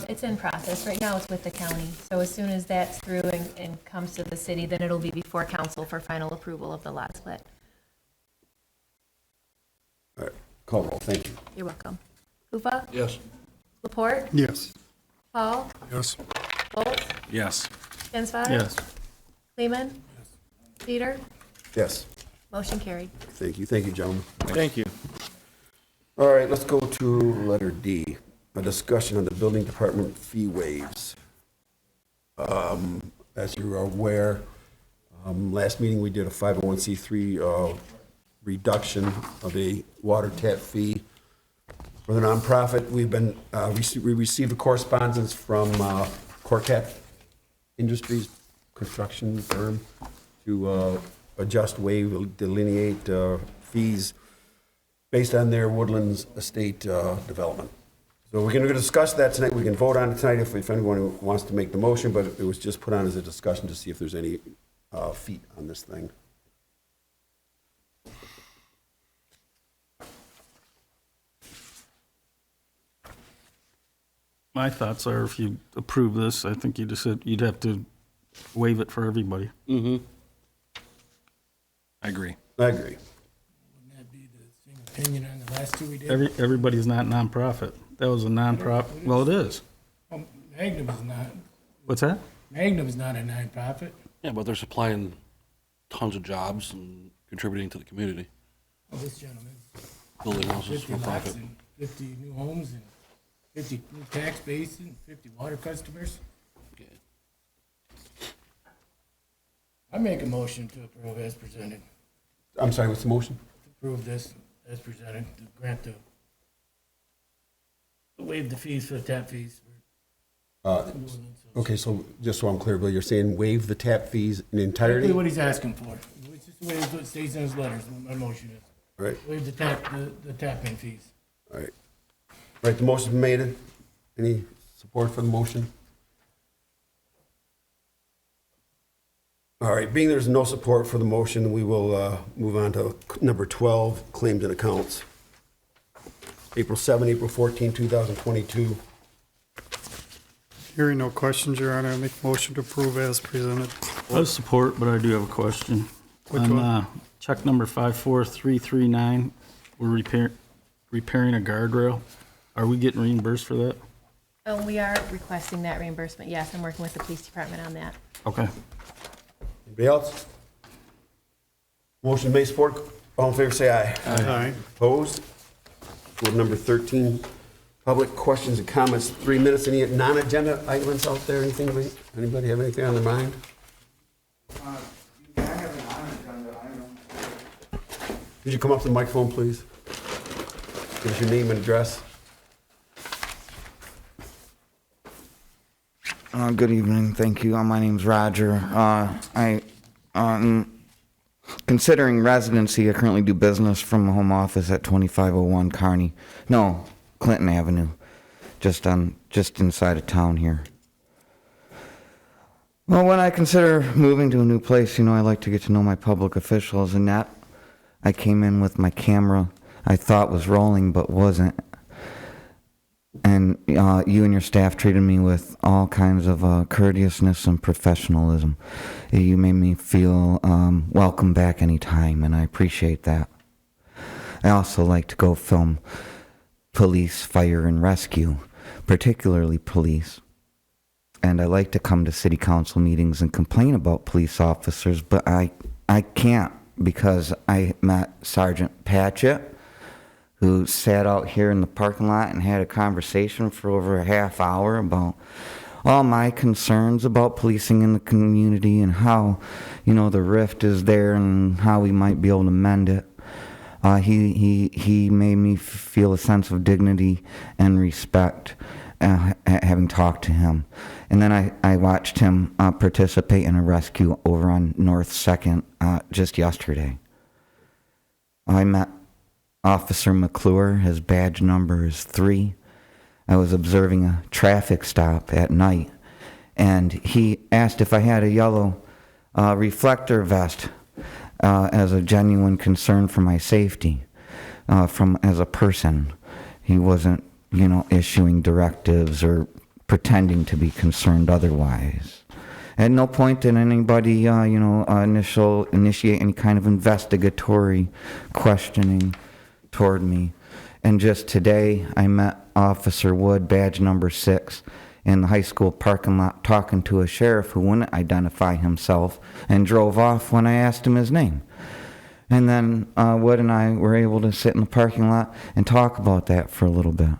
It's in process. Right now, it's with the county. So as soon as that's through and comes to the city, then it'll be before council for final approval of the lot split. All right, call roll. Thank you. You're welcome. Koopa? Yes. Laporte? Yes. Paul? Yes. Foltz? Yes. Kinsfather? Yes. Kleeman? Peter? Yes. Motion carried. Thank you. Thank you, gentlemen. Thank you. All right, let's go to letter D, a discussion on the building department fee waves. As you are aware, last meeting we did a 501c3 reduction of a water tap fee for the nonprofit. We've been, we received a correspondence from Corcat Industries construction firm to adjust, waive, delineate fees based on their Woodlands Estate development. So we're going to discuss that tonight. We can vote on it tonight if anyone wants to make the motion, but it was just put on as a discussion to see if there's any feet on this thing. My thoughts are, if you approve this, I think you just said you'd have to waive it for everybody. Mm-hmm. I I agree. agree. Wouldn't that be the same opinion on the last two we did? Everybody's not nonprofit. That was a nonprofit. Well, it is. Well, Magnum is not. What's that? Magnum is not a nonprofit. Yeah, but they're supplying tons of jobs and contributing to the community. Well, this gentleman, Building houses 50 for lots profit. and 50 new homes and 50 new tax base and 50 water customers. I make a motion to approve as presented. I'm sorry, what's the motion? To approve this as presented, to grant to waive the fees for the tap fees. Okay, so just so I'm clear, Bill, you're saying waive the tap fees in entirety? Exactly what he's asking for. It's just the way it states in his letters, what my motion is. Right. Waive the tap-in fees. All right. All right, the motion's been made. Any support for the motion? All right, being there's no support for the motion, we will move on to number 12, claims and accounts. April 7, April 14, 2022. Hearing no questions, Your Honor, I make motion to approve as presented. I support, but I do have a question. Which On, one? check number 54339, we're repairing a guardrail. Are we getting reimbursed for that? We are requesting that reimbursement, yes, I'm working with the police department on that. Okay. Anybody else? Motion made, support. All in favor, say aye. Aye. Opposed? Vote number 13, public questions and comments, 3 minutes. Any non-agenda items out there? Anything? Anybody have anything on their mind? I have an on-agenda item. Could you come up to the microphone, please? Give us your name and address. Good evening, thank you. My name's Roger. Considering residency, I currently do business from a home office at 2501 Clinton Avenue, just inside of town here. Well, when I consider moving to a new place, I like to get to know my public officials, and that I came in with my camera I thought was rolling but wasn't. And you and your staff treated me with all kinds of courteousness and professionalism. You made me feel welcome back anytime, and I appreciate that. I also like to go film police, fire, and rescue, particularly police. And I like to come to city council meetings and complain about police officers, but I can't because I met Sergeant Patchett, who sat out here in the parking lot and had a conversation for over a half hour about all my concerns about policing in the community and how, the rift is there and how we might be able to mend it. He made me feel a sense of dignity and respect having talked to him. And then I watched him participate in a rescue over on North 2nd just yesterday. I met Officer McClure. His badge number is 3. I was observing a traffic stop at night, and he asked if I had a yellow reflector vest as a genuine concern for my safety as a person. He wasn't, issuing directives or pretending to be concerned otherwise. At no point did anybody, initiate any kind of investigatory questioning toward me. And just today, I met Officer Wood, badge number 6, in the high school parking lot talking to a sheriff who wouldn't identify himself and drove off when I asked him his name. And then Wood and I were able to sit in the parking lot and talk about that for a little bit.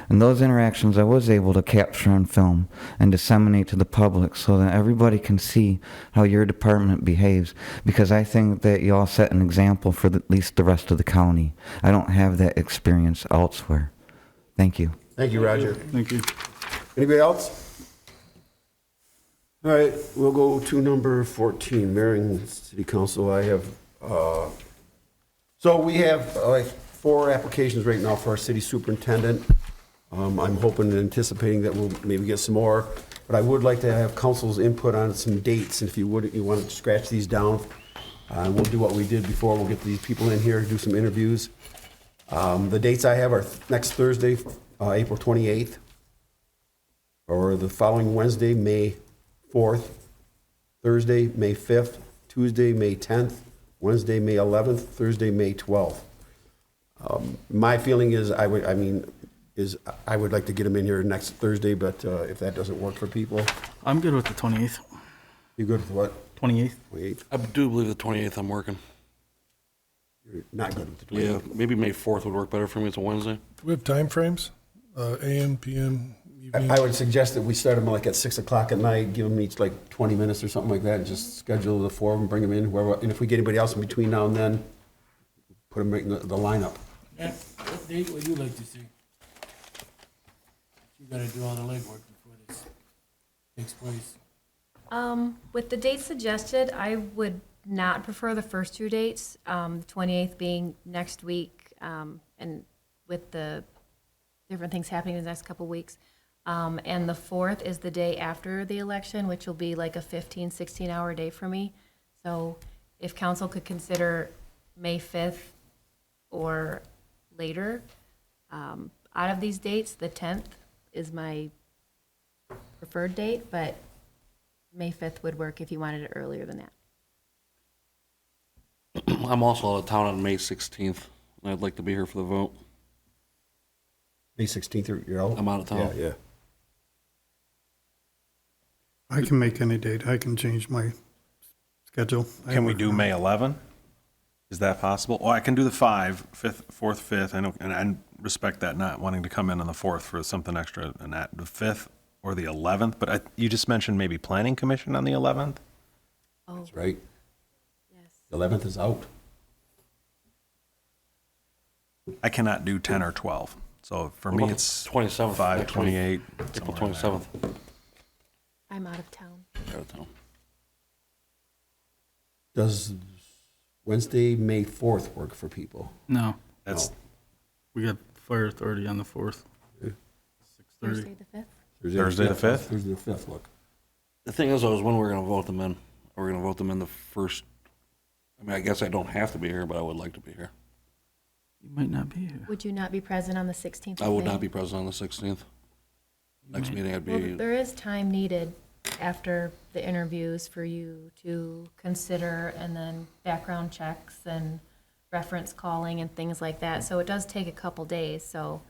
And those interactions I was able to capture on film and disseminate to the public so that everybody can see how your department behaves, because I think that you all set an example for at least the rest of the county. I don't have that experience elsewhere. Thank you. Thank you, Roger. Thank you. Anybody else? All right, we'll go to number 14, Mayor and City Council. I have, so we have 4 applications right now for our city superintendent. I'm hoping and anticipating that we'll maybe get some more, but I would like to have council's input on some dates. If you would, you want to scratch these down. We'll do what we did before. We'll get these people in here, do some interviews. The dates I have are next Thursday, April 28th, or the following Wednesday, May 4th, Thursday, May 5th, Tuesday, May 10th, Wednesday, May 11th, Thursday, May 12th. My feeling is I would like to get them in here next Thursday, but if that doesn't work for people. I'm good with the 28th. You good with what? 28th. 28th? I do believe the 28th I'm working. You're not good with the 28th? Yeah, maybe May 4th would work better for me. It's a Wednesday. Do we have time frames? AM, PM, evening? I would suggest that we start them like at 6 o'clock at night, give them each like 20 minutes or something like that, and just schedule the 4 of them, bring them in, whoever, and if we get anybody else in between now and then, put them right in the lineup. Matt, what date would you like to see? You gotta do all the legwork before this takes place. With the dates suggested, I would not prefer the first 2 dates, 28th being next week, and with the different things happening in the next couple weeks. And the 4th is the day after the election, which will be like a 15, 16-hour day for me. So if council could consider May 5th or later, out of these dates, the 10th is my preferred date, but May 5th would work if you wanted it earlier than that. I'm also out of town on May 16th, and I'd like to be here for the vote. May 16th, you're out? I'm out of town. Yeah, yeah. I can make any date. I can change my schedule. Can we do May 11? Is that possible? Well, I can do the 5th, 4th, 5th. I know, and I respect that, not wanting to come in on the 4th for something extra, and that the 5th or the 11th. But you just mentioned maybe Planning Commission on the 11th. Oh, That's right. yes. 11th is out. I cannot do 10 or 12. So for What me, about it's 27th, 5, next 28. April somewhere in there. 27th. I'm out of town. Out of town. Does Wednesday, May 4th work for people? No, That's we got fire authority on the 4th. 6:30. Thursday the 5th? Thursday the 5th? Thursday the 5th, look. The thing is, though, is when we're going to vote them in. Are we going to vote them in the first? I mean, I guess I don't have to be here, but I would like to be here. You might not be here. Would you not be present on the 16th? I of would May? not be present on the 16th. Next meeting, I'd Well, be, there is time needed after the interviews for you to consider, and then background checks and reference calling and things like that. So it does take a couple days. So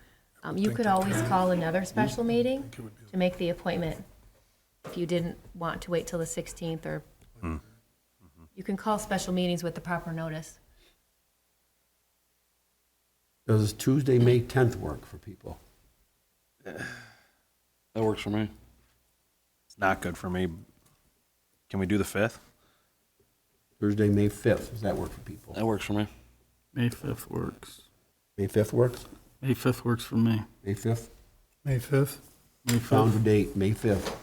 you could always call another special meeting to make the appointment if you didn't want to wait till the 16th, or you can call special meetings with the proper notice. Does Tuesday, May 10th work for people? that works for me. It's not good for me. Can we do the 5th? Thursday, May 5th, does that work for people? That works for me. May 5th works. May 5th works? May 5th works for me. May 5th? May 5th. May Found 5th. the date, May 5th.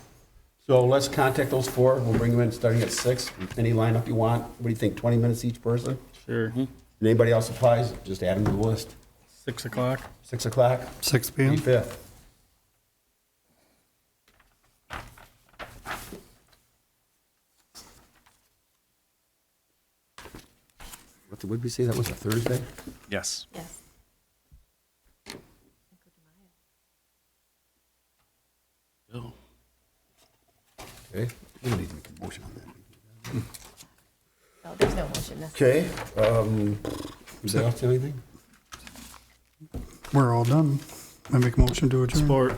So let's contact those four. We'll bring them in starting at 6. Any lineup you want. What do you think, 20 minutes each person? Sure. Anybody else applies, just add them to the list. 6 o'clock. 6 o'clock, 6 May p.m. 5th. What did we say, that was a Thursday? Yes. Yes. Oh. Okay, we don't need to make a motion on that. Oh, there's no motion necessary. Okay, does that else have anything? We're all done. I make a motion to adjourn. Sport.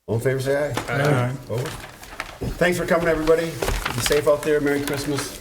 All in favor, say aye. Aye. Opposed? Thanks for coming, everybody. Be safe out there. Merry Christmas.